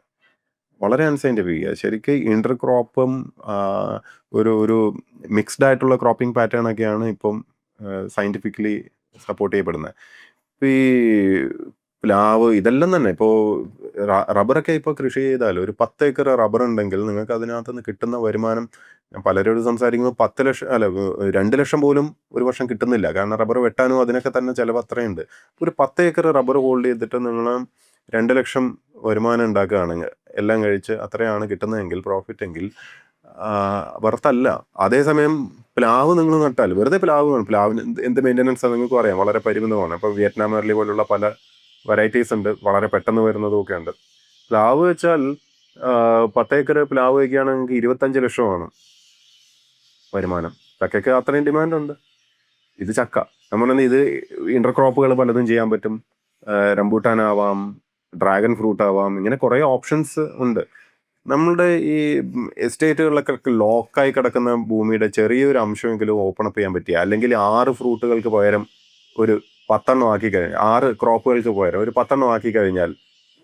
S1: വളരെ അൺസയൻറ്റിഫിക്. ശരിക്കും ഇന്റർ ക്രോപ്പും ഒരു മിക്സ്ഡ് ആയിട്ടുള്ള ക്രോപ്പിംഗ് പാറ്റേൺ ഒക്കെയാണ് ഇപ്പം സയൻറ്റിഫിക്കലി സപ്പോർട്ട് ചെയ്യപ്പെടുന്നത്. ഇപ്പോൾ ഈ പ്ലാവ് ഇതെല്ലാം തന്നെ ഇപ്പോൾ റബ്ബറൊക്കെ ഇപ്പോൾ കൃഷി ചെയ്താൽ ഒരു 10 ഏക്കർ റബ്ബർ ഉണ്ടെങ്കിൽ നിങ്ങൾക്ക് അതിനകത്ത് നിന്ന് കിട്ടുന്ന വരുമാനം, ഞാൻ പലരോട് സംസാരിക്കുമ്പോൾ 10 ലക്ഷം അല്ല 2 ലക്ഷം പോലും ഒരു വർഷം കിട്ടുന്നില്ല. കാരണം റബ്ബർ വെട്ടാനും അതിനൊക്കെ തന്നെ ചിലവ് അത്രയുണ്ട്. ഒരു 10 ഏക്കർ റബ്ബർ ഹോൾഡ് ചെയ്തിട്ട് നിങ്ങൾ 2 ലക്ഷം വരുമാനം ഉണ്ടാക്കുകയാണെങ്കിൽ, എല്ലാം കഴിച്ച് അത്രയാണ് കിട്ടുന്നതെങ്കിൽ, പ്രോഫിറ്റ് എങ്കിൽ വറുത്തല്ല. അതേസമയം പ്ലാവ് നിങ്ങൾ നട്ടാൽ, വെറുതെ പ്ലാവ് വേണം, പ്ലാവിന് എന്ത് മെയിൻ്റനൻസ് നിങ്ങൾക്ക് അറിയാം, വളരെ പരിമിതമാണ്. ഇപ്പോൾ വിയറ്റ്നാം മെർലി പോലുള്ള പല വെറൈറ്റീസ് ഉണ്ട്, വളരെ പെട്ടെന്ന് വരുന്നതും ഒക്കെ ഉണ്ട്. പ്ലാവ് വെച്ചാൽ 10 ഏക്കർ പ്ലാവ് വയ്ക്കുകയാണെങ്കിൽ 25 ലക്ഷമാണ് വരുമാനം. ചക്കയ്ക്ക് അത്രയും ഡിമാൻഡുണ്ട്. ഇത് ചക്ക നമ്മൾ ഇത് ഇന്റർക്രോപ്പുകൾ പലതും ചെയ്യാൻ പറ്റും. റംബൂട്ടാനാവാം, ഡ്രാഗൺ ഫ്രൂട്ട് ആവാം, ഇങ്ങനെ കുറേ ഓപ്ഷൻസ് ഉണ്ട്. നമ്മളുടെ ഈ എസ്റ്റേറ്റുകളിലൊക്കെ ലോക്കായി കിടക്കുന്ന ഭൂമിയുടെ ചെറിയൊരു അംശമെങ്കിലും ഓപ്പൺ അപ്പ് ചെയ്യാൻ പറ്റിയ, അല്ലെങ്കിൽ 6 ഫ്രൂട്ടുകൾക്ക് പകരം ഒരു 10 ആക്കി കഴിഞ്ഞാൽ, 6 ക്രോപ്പുകൾക്ക് പകരം ഒരു 10 ആക്കി കഴിഞ്ഞാൽ,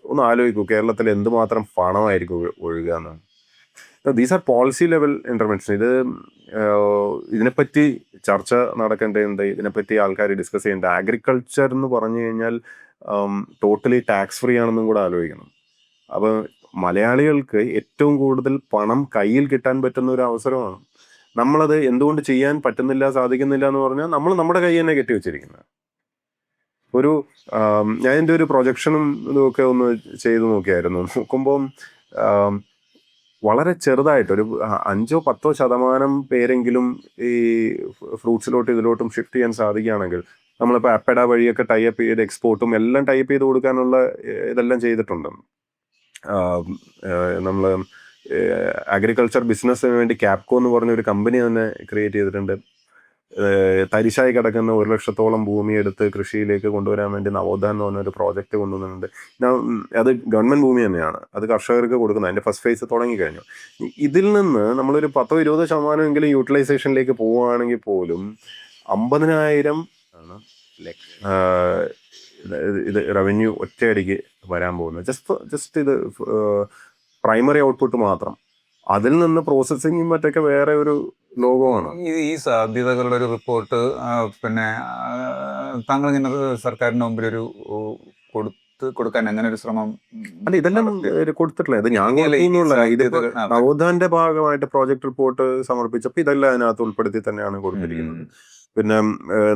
S1: ഒന്ന് ആലോചിക്കൂ കേരളത്തിൽ എന്തുമാത്രം പണമായിരിക്കും ഒഴുകുക എന്നാണ്. These are policy level intervention. ഇതിനെപ്പറ്റി ചർച്ച നടക്കേണ്ടതുണ്ട്, ഇതിനെപ്പറ്റി ആൾക്കാർ ഡിസ്കസ് ചെയ്യേണ്ടത്. അഗ്രികൾച്ചർ എന്ന് പറഞ്ഞു കഴിഞ്ഞാൽ ടോട്ടലി ടാക്സ് ഫ്രീ ആണെന്നും കൂടെ ആലോചിക്കണം. അപ്പോൾ മലയാളികൾക്ക് ഏറ്റവും കൂടുതൽ പണം കയ്യിൽ കിട്ടാൻ പറ്റുന്ന ഒരു അവസരമാണ്. നമ്മളത് എന്തുകൊണ്ട് ചെയ്യാൻ പറ്റുന്നില്ല, സാധിക്കുന്നില്ല എന്ന് പറഞ്ഞാൽ നമ്മൾ നമ്മുടെ കൈ തന്നെ കെട്ടിവെച്ചിരിക്കുന്നത്. ഒരു ഞാൻ എൻ്റെ ഒരു പ്രൊജക്ഷനും ഇതൊക്കെ ഒന്ന് ചെയ്തു നോക്കിയായിരുന്നു. നോക്കുമ്പം വളരെ ചെറുതായിട്ട് ഒരു 5-10% പേരെങ്കിലും ഈ ഫ്രൂട്ട്സിലോട്ട് ഇതിലോട്ടും ഷിഫ്റ്റ് ചെയ്യാൻ സാധിക്കുകയാണെങ്കിൽ, നമ്മളിപ്പോൾ അപ്പഡ വഴിയൊക്കെ ടൈപ്പ് ചെയ്ത് എക്സ്പോർട്ടും എല്ലാം ടൈപ്പ് ചെയ്ത് കൊടുക്കാനുള്ള ഇതെല്ലാം ചെയ്തിട്ടുണ്ട്. നമ്മൾ അഗ്രികൾച്ചർ ബിസിനസ്സിന് വേണ്ടി ക്യാപ്കോ എന്ന് പറഞ്ഞ ഒരു കമ്പനി തന്നെ ക്രിയേറ്റ് ചെയ്തിട്ടുണ്ട്. തരിശായി കിടക്കുന്ന 1 ലക്ഷത്തോളം ഭൂമി എടുത്ത് കൃഷിയിലേക്ക് കൊണ്ടുവരാൻ വേണ്ടി നവോത്ഥാൻ എന്ന് പറഞ്ഞൊരു പ്രോജക്റ്റ് കൊണ്ടുവന്നിട്ടുണ്ട്. അത് ഗവൺമെൻറ് ഭൂമി തന്നെയാണ്, അത് കർഷകർക്ക് കൊടുക്കുന്നത്. അതിൻ്റെ ഫസ്റ്റ് ഫേസ് തുടങ്ങിക്കഴിഞ്ഞു. ഇതിൽ നിന്ന് നമ്മളൊരു 10-20% എങ്കിലും യൂട്ടിലൈസേഷനിലേക്ക് പോവുകയാണെങ്കിൽ പോലും 50,000 ആണ് ഇത് റവന്യൂ ഒറ്റയടിക്ക് വരാൻ പോകുന്നത്. ജസ്റ്റ് ഇത് പ്രൈമറി ഔട്ട്പുട്ട് മാത്രം. അതിൽ നിന്ന് പ്രോസസ്സിങ്ങും മറ്റൊക്കെ വേറെ ഒരു ലോകമാണ്.
S2: ഈ സാധ്യതകളുടെ ഒരു റിപ്പോർട്ട് പിന്നെ താങ്കൾ ഇങ്ങനെ സർക്കാരിന്റെ മുമ്പിൽ ഒരു കൊടുക്കാൻ അങ്ങനെ ഒരു ശ്രമം?
S1: അല്ല, ഇതെല്ലാം കൊടുത്തിട്ടില്ല. ഇത് ഞാൻ ഇതിപ്പോ നവോത്ഥാന്റെ ഭാഗമായിട്ട് പ്രോജക്ട് റിപ്പോർട്ട് സമർപ്പിച്ചപ്പോൾ ഇതെല്ലാം അതിനകത്ത് ഉൾപ്പെടുത്തി തന്നെയാണ് കൊടുത്തിരിക്കുന്നത്. പിന്നെ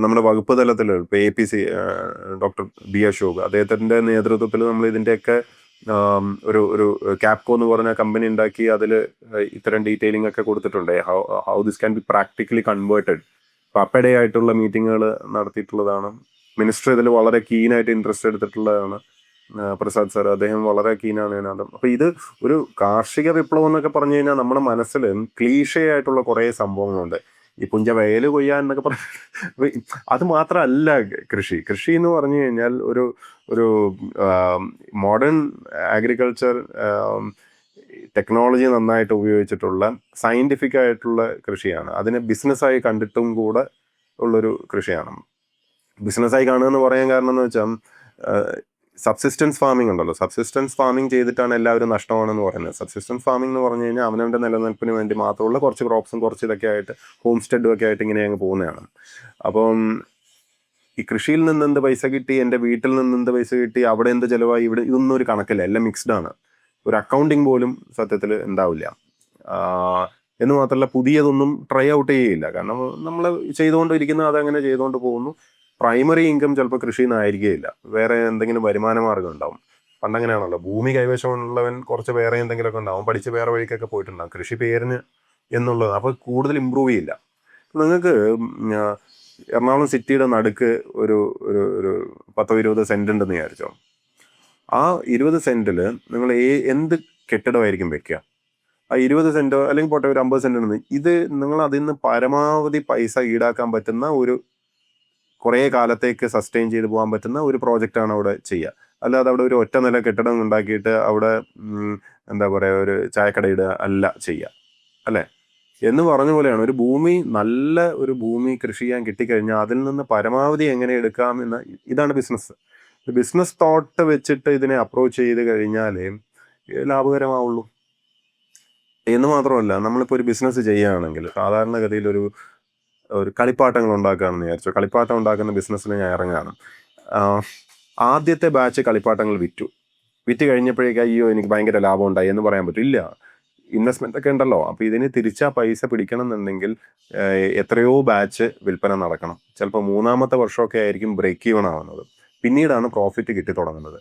S1: നമ്മുടെ വകുപ്പ് തലത്തിൽ ഇപ്പൊ APC ഡോക്ടർ B അശോക്, അദ്ദേഹത്തിന്റെ നേതൃത്വത്തിൽ നമ്മൾ ഇതിന്റെയൊക്കെ ഒരു ക്യാപ്കോ എന്ന് പറഞ്ഞ കമ്പനി ഉണ്ടാക്കി അതിൽ ഇത്തരം ഡീറ്റെയിലിംഗ് ഒക്കെ കൊടുത്തിട്ടുണ്ട്. How this can be practically converted. അപ്പഡേ ആയിട്ടുള്ള മീറ്റിങ്ങുകൾ നടത്തിയിട്ടുള്ളതാണ്. മിനിസ്റ്റർ ഇതിൽ വളരെ കീനായിട്ട് ഇൻട്രസ്റ്റ് എടുത്തിട്ടുള്ളതാണ്. പ്രസാദ് സാർ, അദ്ദേഹം വളരെ കീനാണ് ഇതിനകത്ത്. അപ്പൊ ഇത് ഒരു കാർഷിക വിപ്ലവം എന്നൊക്കെ പറഞ്ഞു കഴിഞ്ഞാൽ നമ്മുടെ മനസ്സിൽ ക്ലീഷേ കുറേ സംഭവങ്ങളുണ്ട്. ഈ പുഞ്ച വയല് കൊയ്യാൻ എന്നൊക്കെ പറഞ്ഞ അത് മാത്രമല്ല കൃഷി എന്ന് പറഞ്ഞു കഴിഞ്ഞാൽ ഒരു മോഡേൺ അഗ്രികൾച്ചർ ടെക്നോളജി നന്നായിട്ട് ഉപയോഗിച്ചിട്ടുള്ള സയൻറ്റിഫിക് ആയിട്ടുള്ള കൃഷിയാണ്. അതിനെ ബിസിനസ്സായി കണ്ടിട്ടും കൂടെ ഉള്ളൊരു കൃഷിയാണ്. ബിസിനസ്സായി കാണുക എന്ന് പറയാൻ കാരണം എന്ന് വെച്ചാൽ സബ്സിസ്റ്റൻസ് ഫാമിംഗ് ഉണ്ടല്ലോ, സബ്സിസ്റ്റൻസ് ഫാമിംഗ് ചെയ്തിട്ടാണ് എല്ലാവരും നഷ്ടമാണെന്ന് പറയുന്നത്. സബ്സിസ്റ്റൻസ് ഫാമിംഗ് എന്ന് പറഞ്ഞു കഴിഞ്ഞാൽ അവനവൻ്റെ നിലനിൽപ്പിന് വേണ്ടി മാത്രമുള്ള കുറച്ച് ക്രോപ്സും കുറച്ച് ഇതൊക്കെ ആയിട്ട് ഹോം സ്റ്റെഡും ഒക്കെ ആയിട്ട് ഇങ്ങനെ അങ്ങ് പോകുന്നതാണ്. അപ്പം ഈ കൃഷിയിൽ നിന്ന് എന്ത് പൈസ കിട്ടി, എൻ്റെ വീട്ടിൽ നിന്ന് എന്ത് പൈസ കിട്ടി, അവിടെ എന്ത് ചിലവായി, ഇവിടെ ഇതൊന്നും ഒരു കണക്കില്ല, എല്ലാം മിക്സ്ഡ് ആണ്. ഒരു അക്കൗണ്ടിങ് പോലും സത്യത്തിൽ ഉണ്ടാവില്ല. എന്ന് മാത്രമല്ല പുതിയതൊന്നും ട്രൈ ഔട്ട് ചെയ്യില്ല. കാരണം നമ്മൾ ചെയ്തുകൊണ്ടിരിക്കുന്നത് അതങ്ങനെ ചെയ്തുകൊണ്ട് പോകുന്നു. പ്രൈമറി ഇൻകം ചിലപ്പോൾ കൃഷിയിൽ നിന്നായിരിക്കുകയില്ല, വേറെ എന്തെങ്കിലും വരുമാന മാർഗം ഉണ്ടാവും. പണ്ടങ്ങനെയാണല്ലോ, ഭൂമി കൈവശമുള്ളവൻ കുറച്ച് വേറെ എന്തെങ്കിലുമൊക്കെ ഉണ്ടാവും, പഠിച്ച് വേറെ വഴിക്കൊക്കെ പോയിട്ടുണ്ടാകും, കൃഷി പേരിന് എന്നുള്ളത്. അപ്പോൾ കൂടുതൽ ഇമ്പ്രൂവ് ചെയ്യില്ല. നിങ്ങൾക്ക് എറണാകുളം സിറ്റിയുടെ നടുക്ക് ഒരു 10-20 സെൻറ്റ് ഉണ്ടെന്ന് വിചാരിച്ചോ. ആ 20 സെൻറ്റിൽ നിങ്ങൾ എന്ത് കെട്ടിടമായിരിക്കും വെക്കുക? ആ 20 സെൻറ്റോ അല്ലെങ്കിൽ പോട്ടെ ഒരു 50 സെൻറ്റ് ഉണ്ട്, ഇത് നിങ്ങൾ അതിൽ നിന്ന് പരമാവധി പൈസ ഈടാക്കാൻ പറ്റുന്ന ഒരു കുറേ കാലത്തേക്ക് സസ്റ്റെയിൻ ചെയ്ത് പോകാൻ പറ്റുന്ന ഒരു പ്രോജക്റ്റാണ് അവിടെ ചെയ്യുക. അല്ലാതെ അവിടെ ഒരു ഒറ്റ നില കെട്ടിടം ഉണ്ടാക്കിയിട്ട് അവിടെ എന്താ പറയുക ഒരു ചായക്കട ഇടുക അല്ല ചെയ്യുക, അല്ലേ? എന്ന് പറഞ്ഞ പോലെയാണ് ഒരു ഭൂമി, നല്ല ഒരു ഭൂമി കൃഷി ചെയ്യാൻ കിട്ടിക്കഴിഞ്ഞാൽ അതിൽ നിന്ന് പരമാവധി എങ്ങനെ എടുക്കാം എന്ന്, ഇതാണ് ബിസിനസ്. ബിസിനസ് തോട്ട് വെച്ചിട്ട് ഇതിനെ അപ്രോച്ച് ചെയ്ത് കഴിഞ്ഞാലേ ലാഭകരമാവുള്ളൂ. എന്ന് മാത്രമല്ല, നമ്മളിപ്പോൾ ഒരു ബിസിനസ് ചെയ്യുകയാണെങ്കിൽ സാധാരണഗതിയിൽ ഒരു കളിപ്പാട്ടങ്ങൾ ഉണ്ടാക്കുകയാണെന്ന് വിചാരിച്ചു. കളിപ്പാട്ടം ഉണ്ടാക്കുന്ന ബിസിനസ്സിന് ഞാൻ ഇറങ്ങുകയാണ്. ആദ്യത്തെ ബാച്ച് കളിപ്പാട്ടങ്ങൾ വിറ്റ് കഴിഞ്ഞപ്പോഴേക്കും അയ്യോ എനിക്ക് ഭയങ്കര ലാഭം ഉണ്ടായി എന്ന് പറയാൻ പറ്റും? ഇല്ല. ഇൻവെസ്റ്റ്മെന്റ് ഒക്കെ ഉണ്ടല്ലോ. അപ്പോൾ ഇതിന് തിരിച്ചാ പൈസ പിടിക്കണം എന്നുണ്ടെങ്കിൽ എത്രയോ ബാച്ച് വിൽപ്പന നടക്കണം. ചിലപ്പോൾ 3-ാമത്തെ വർഷമൊക്കെ ആയിരിക്കും ബ്രേക്ക് ഈവൺ ആവുന്നത്. പിന്നീടാണ് പ്രോഫിറ്റ് കിട്ടി തുടങ്ങുന്നത്.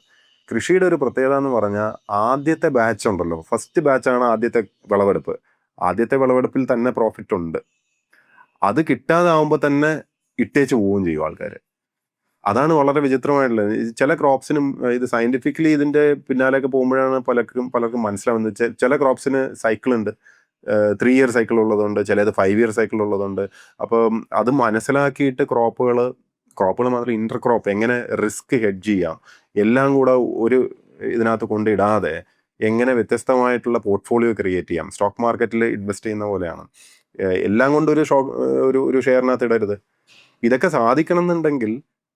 S1: കൃഷിയുടെ ഒരു പ്രത്യേകത എന്ന് പറഞ്ഞാൽ ആദ്യത്തെ ബാച്ച് ഉണ്ടല്ലോ, ഫസ്റ്റ് ബാച്ചാണ് ആദ്യത്തെ വിളവെടുപ്പ്. ആദ്യത്തെ വിളവെടുപ്പിൽ തന്നെ പ്രോഫിറ്റ് ഉണ്ട്. അത് കിട്ടാതാവുമ്പോൾ തന്നെ ഇട്ടേച്ച് പോവുകയും ചെയ്യും ആൾക്കാർ. അതാണ് വളരെ വിചിത്രമായിട്ടുള്ളത്. ചില ക്രോപ്സിനും ഇത് സയന്റിഫിക്കലി ഇതിന്റെ പിന്നാലെയൊക്കെ പോകുമ്പോഴാണ് പലർക്കും മനസ്സിലാവുന്നത്. ചില ക്രോപ്സിന് സൈക്കിൾ ഉണ്ട്, 3 ഇയർ സൈക്കിൾ ഉള്ളതുണ്ട്, ചിലത് 5 ഇയർ സൈക്കിൾ ഉള്ളതുണ്ട്. അപ്പം അത് മനസ്സിലാക്കിയിട്ട് ക്രോപ്പുകൾ മാത്രം ഇന്റർ ക്രോപ്പ് എങ്ങനെ റിസ്ക് ഹെഡ്ജ് ചെയ്യാം, എല്ലാം കൂടെ ഒരു ഇതിനകത്ത് കൊണ്ടിടാതെ എങ്ങനെ വ്യത്യസ്തമായിട്ടുള്ള പോർട്ട്ഫോളിയോ ക്രിയേറ്റ് ചെയ്യാം. സ്റ്റോക്ക് മാർക്കറ്റിൽ ഇൻവെസ്റ്റ് ചെയ്യുന്ന പോലെയാണ്. എല്ലാം കൊണ്ട് ഒരു ഷെയറിനകത്ത് ഇടരുത്. ഇതൊക്കെ സാധിക്കണം എന്നുണ്ടെങ്കിൽ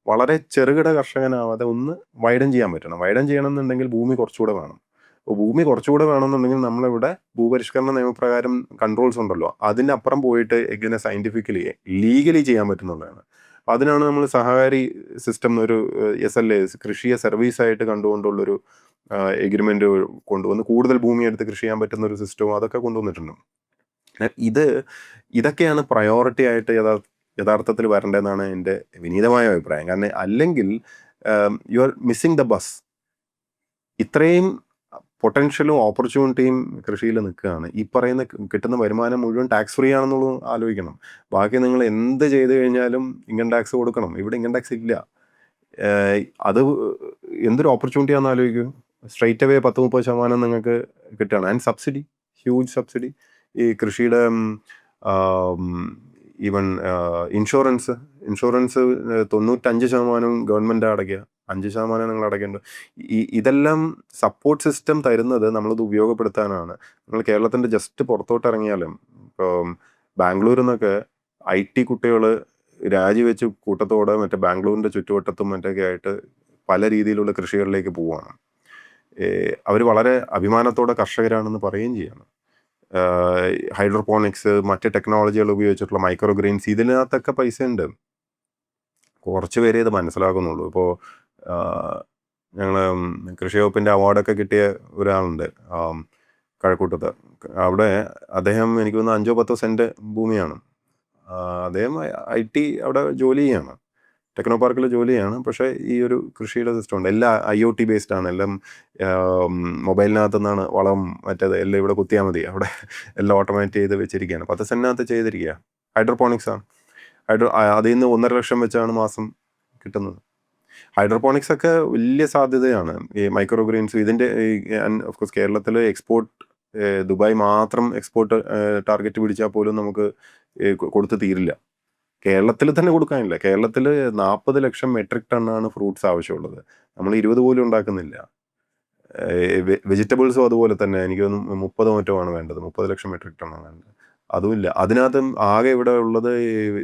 S1: വളരെ ചെറുകിട കർഷകനാവാതെ ഒന്ന് വൈഡൻ ചെയ്യാൻ പറ്റണം. വൈഡൻ ചെയ്യണമെന്നുണ്ടെങ്കിൽ ഭൂമി കുറച്ചുകൂടെ വേണം. അപ്പോൾ ഭൂമി കുറച്ചുകൂടെ വേണമെന്നുണ്ടെങ്കിൽ നമ്മളിവിടെ ഭൂപരിഷ്കരണ നിയമപ്രകാരം കൺട്രോൾസ് ഉണ്ടല്ലോ, അതിനപ്പുറം പോയിട്ട് എങ്ങനെ സയന്റിഫിക്കലി ലീഗലി ചെയ്യാൻ പറ്റുന്നുള്ളതാണ്. അതിനാണ് നമ്മൾ സഹകാരി സിസ്റ്റം, ഒരു SLA, കൃഷിയെ സർവീസായിട്ട് കണ്ടുകൊണ്ടുള്ളൊരു എഗ്രിമെന്റ് കൊണ്ടുവന്ന് കൂടുതൽ ഭൂമി എടുത്ത് കൃഷി ചെയ്യാൻ പറ്റുന്ന ഒരു സിസ്റ്റവും അതൊക്കെ കൊണ്ടുവന്നിട്ടുണ്ട്. ഇതൊക്കെയാണ് പ്രയോറിറ്റി ആയിട്ട് യഥാർത്ഥത്തിൽ വരേണ്ടതെന്നാണ് എൻ്റെ വിനീതമായ അഭിപ്രായം. കാരണം അല്ലെങ്കിൽ you are missing the bus. ഇത്രയും പൊട്ടൻഷ്യലും ഓപ്പർച്യൂണിറ്റിയും കൃഷിയിൽ നിൽക്കുകയാണ്. ഈ പറയുന്ന കിട്ടുന്ന വരുമാനം മുഴുവൻ ടാക്സ് ഫ്രീ ആണെന്നുള്ളത് ആലോചിക്കണം. ബാക്കി നിങ്ങൾ എന്ത് ചെയ്ത് കഴിഞ്ഞാലും ഇൻകം ടാക്സ് കൊടുക്കണം. ഇവിടെ ഇൻകം ടാക്സ് ഇല്ല. അത് എന്തൊരു ഓപ്പർച്യൂണിറ്റി ആണെന്ന് ആലോചിക്കൂ. സ്ട്രൈറ്റ് അവേ 10-30% നിങ്ങൾക്ക് കിട്ടുകയാണ്. And subsidy, huge subsidy. ഈ കൃഷിയുടെ ഈവൻ ഇൻഷുറൻസ് 95% ഗവൺമെൻറ് അടയ്ക്കുക, 5% നിങ്ങൾ അടയ്ക്കേണ്ടത്. ഇതെല്ലാം സപ്പോർട്ട് സിസ്റ്റം തരുന്നത് നമ്മളിത് ഉപയോഗപ്പെടുത്താനാണ്. നിങ്ങൾ കേരളത്തിൻ്റെ ജസ്റ്റ് പുറത്തോട്ട് ഇറങ്ങിയാലും ഇപ്പം ബാംഗ്ലൂരിൽ നിന്നൊക്കെ IT കുട്ടികൾ രാജിവെച്ച് കൂട്ടത്തോടെ മറ്റേ ബാംഗ്ലൂരിൻ്റെ ചുറ്റുവട്ടത്തും മറ്റൊക്കെ ആയിട്ട് പല രീതിയിലുള്ള കൃഷികളിലേക്ക് പോവുകയാണ്. അവർ വളരെ അഭിമാനത്തോടെ കർഷകരാണെന്ന് പറയുകയും ചെയ്യണം. ഹൈഡ്രോപോണിക്സ്, മറ്റ് ടെക്നോളജികൾ ഉപയോഗിച്ചിട്ടുള്ള മൈക്രോ ഗ്രെയിൻസ്, ഇതിനകത്തൊക്കെ പൈസ ഉണ്ട്. കുറച്ച് പേരെ ഇത് മനസ്സിലാക്കുന്നുള്ളൂ. ഇപ്പോൾ ഞങ്ങൾ കൃഷി വകുപ്പിൻ്റെ അവാർഡൊക്കെ കിട്ടിയ ഒരാളുണ്ട് കഴക്കൂട്ടത്ത്. അവിടെ അദ്ദേഹം എനിക്ക് തോന്നുന്നു 5-10 സെൻറ്റ് ഭൂമിയാണ്. അദ്ദേഹം IT അവിടെ ജോലി ചെയ്യാണ്, ടെക്നോ പാർക്കിൽ ജോലി ചെയ്യാണ്. പക്ഷേ ഈ ഒരു കൃഷിയുടെ സിസ്റ്റം ഉണ്ട്. എല്ലാം IoT ബേസ്ഡ് ആണ്. എല്ലാം മൊബൈലിനകത്തു നിന്നാണ് വളം മറ്റേത് എല്ലാം ഇവിടെ കുത്തിയാൽ മതി. അവിടെ എല്ലാം ഓട്ടോമേറ്റ് ചെയ്ത് വെച്ചിരിക്കുകയാണ്. 10 സെൻറ്റിനകത്ത് ചെയ്തിരിക്കുക. ഹൈഡ്രോപോണിക്സ് ആണ്. അതിൽ നിന്ന് 1.5 ലക്ഷം വെച്ചാണ് മാസം കിട്ടുന്നത്. ഹൈഡ്രോപോണിക്സ് ഒക്കെ വലിയ സാധ്യതയാണ്. ഈ മൈക്രോ ഗ്രെയിൻസ് ഇതിൻ്റെ ഓഫ് കോഴ്സ് കേരളത്തിൽ എക്സ്പോർട്ട്, ദുബായ് മാത്രം എക്സ്പോർട്ട് ടാർഗറ്റ് പിടിച്ചാൽ പോലും നമുക്ക് കൊടുത്ത് തീരില്ല. കേരളത്തിൽ തന്നെ കൊടുക്കാനില്ല. കേരളത്തിൽ 40 ലക്ഷം മെട്രിക് ടണ്ണാണ് ഫ്രൂട്ട്സ് ആവശ്യമുള്ളത്. നമ്മൾ 20 പോലും ഉണ്ടാക്കുന്നില്ല. വെജിറ്റബിൾസും അതുപോലെ തന്നെ എനിക്ക് തോന്നുന്നു 30 മറ്റോ ആണ് വേണ്ടത്. 30 ലക്ഷം മെട്രിക് ടണ്ണാണ് വേണ്ടത്. അതുമില്ല. അതിനകത്തും ആകെ ഇവിടെ ഉള്ളത്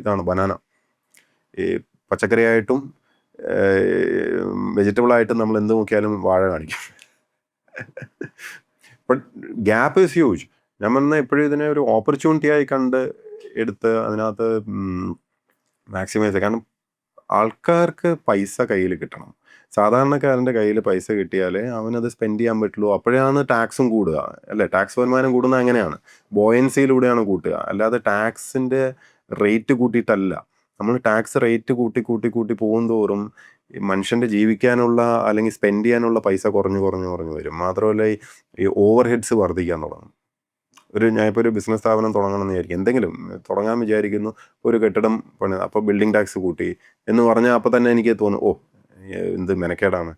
S1: ഇതാണ് ബനാന. ഈ പച്ചക്കറിയായിട്ടും വെജിറ്റബിളായിട്ടും നമ്മൾ എന്ത് നോക്കിയാലും വാഴ കാണിക്കും. But gap is huge. ഞാൻ പറഞ്ഞാൽ എപ്പോഴും ഇതിനെ ഒരു ഓപ്പർച്യൂണിറ്റി ആയി കണ്ട് എടുത്ത് അതിനകത്ത് മാക്സിമൈസ്. കാരണം ആൾക്കാർക്ക് പൈസ കയ്യിൽ കിട്ടണം. സാധാരണക്കാരൻ്റെ കയ്യിൽ പൈസ കിട്ടിയാലേ അവനത് സ്പെൻഡ് ചെയ്യാൻ പറ്റുള്ളൂ. അപ്പോഴാണ് ടാക്സും കൂടുക, അല്ലേ? ടാക്സ് വരുമാനം കൂടുന്നത് അങ്ങനെയാണ്, ബോയൻസിയിലൂടെയാണ് കൂട്ടുക. അല്ലാതെ ടാക്സിൻ്റെ റേറ്റ് കൂട്ടിയിട്ടല്ല. നമ്മൾ ടാക്സ് റേറ്റ് കൂട്ടി പോകും തോറും മനുഷ്യൻ്റെ ജീവിക്കാനുള്ള അല്ലെങ്കിൽ സ്പെൻഡ് ചെയ്യാനുള്ള പൈസ കുറഞ്ഞു വരും. മാത്രമല്ല ഈ ഓവർ ഹെഡ്സ് വർദ്ധിക്കാൻ തുടങ്ങും. ഞാനിപ്പോൾ ഒരു ബിസിനസ് സ്ഥാപനം തുടങ്ങണമെന്ന് വിചാരിക്കും, എന്തെങ്കിലും തുടങ്ങാൻ വിചാരിക്കുന്നു, ഒരു കെട്ടിടം പണി, അപ്പോൾ ബിൽഡിംഗ് ടാക്സ് കൂട്ടി എന്ന് പറഞ്ഞാൽ അപ്പോൾ തന്നെ എനിക്ക് തോന്നും എന്ത് മെനക്കേടാണ്.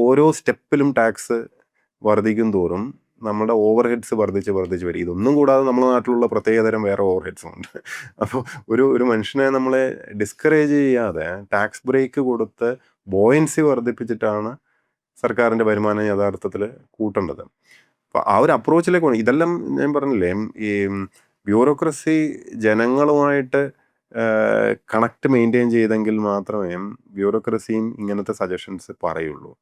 S1: ഓരോ സ്റ്റെപ്പിലും ടാക്സ് വർദ്ധിക്കും തോറും നമ്മുടെ ഓവർ ഹെഡ്സ് വർദ്ധിച്ച് വരും. ഇതൊന്നും കൂടാതെ നമ്മുടെ നാട്ടിലുള്ള പ്രത്യേകതരം വേറെ ഓവർ ഹെഡ്സും ഉണ്ട്. അപ്പോൾ ഒരു മനുഷ്യനെ നമ്മളെ ഡിസ്കറേജ് ചെയ്യാതെ ടാക്സ് ബ്രേക്ക് കൊടുത്ത് ബോയൻസി വർദ്ധിപ്പിച്ചിട്ടാണ് സർക്കാരിൻ്റെ വരുമാനം യഥാർത്ഥത്തിൽ കൂട്ടേണ്ടത്. അപ്പോൾ ആ ഒരു അപ്രോച്ചിലേക്ക് വേണം. ഇതെല്ലാം ഞാൻ പറഞ്ഞില്ലേ, ഈ ബ്യൂറോക്രസി ജനങ്ങളുമായിട്ട് കണക്ട് മെയിൻറ്റെയിൻ ചെയ്തെങ്കിൽ മാത്രമേ ബ്യൂറോക്രസിയും ഇങ്ങനത്തെ സജഷൻസ് പറയുള്ളൂ.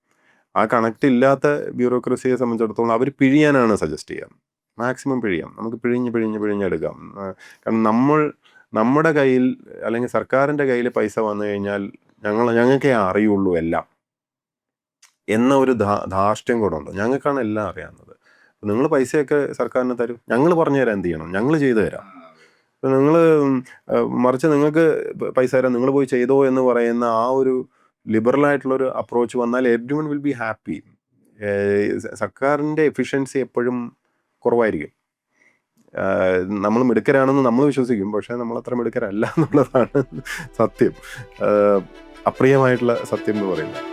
S1: ആ കണക്ട് ഇല്ലാത്ത ബ്യൂറോക്രസിയെ സംബന്ധിച്ചിടത്തോളം അവർ പിഴിയാനാണ് സജസ്റ്റ് ചെയ്യുക. മാക്സിമം പിഴിയാം, നമുക്ക് പിഴിഞ്ഞെടുക്കാം. കാരണം നമ്മുടെ കയ്യിൽ അല്ലെങ്കിൽ സർക്കാരിൻ്റെ കയ്യിൽ പൈസ വന്നു കഴിഞ്ഞാൽ ഞങ്ങൾക്കേ അറിയുള്ളൂ എല്ലാം എന്ന ഒരു ധാർഷ്ട്യം കൂടെ ഉണ്ട്. ഞങ്ങൾക്കാണ് എല്ലാം അറിയാവുന്നത്. നിങ്ങൾ പൈസയൊക്കെ സർക്കാരിന് തരും, ഞങ്ങൾ പറഞ്ഞു തരാം എന്ത് ചെയ്യണം, ഞങ്ങൾ ചെയ്തു തരാം. ഇപ്പം നിങ്ങൾ മറിച്ച് നിങ്ങൾക്ക് പൈസ തരാം, നിങ്ങൾ പോയി ചെയ്തോ എന്ന് പറയുന്ന ആ ഒരു ലിബറലായിട്ടുള്ളൊരു അപ്രോച്ച് വന്നാൽ എവ്രിവൺ വിൽ ബി ഹാപ്പി. സർക്കാരിൻ്റെ എഫിഷ്യൻസി എപ്പോഴും കുറവായിരിക്കും. നമ്മൾ മിടുക്കരാണെന്ന് നമ്മൾ വിശ്വസിക്കും, പക്ഷേ നമ്മളത്ര മിടുക്കരല്ല എന്നുള്ളതാണ് സത്യം, അപ്രിയമായിട്ടുള്ള സത്യം എന്ന് പറയുന്നത്.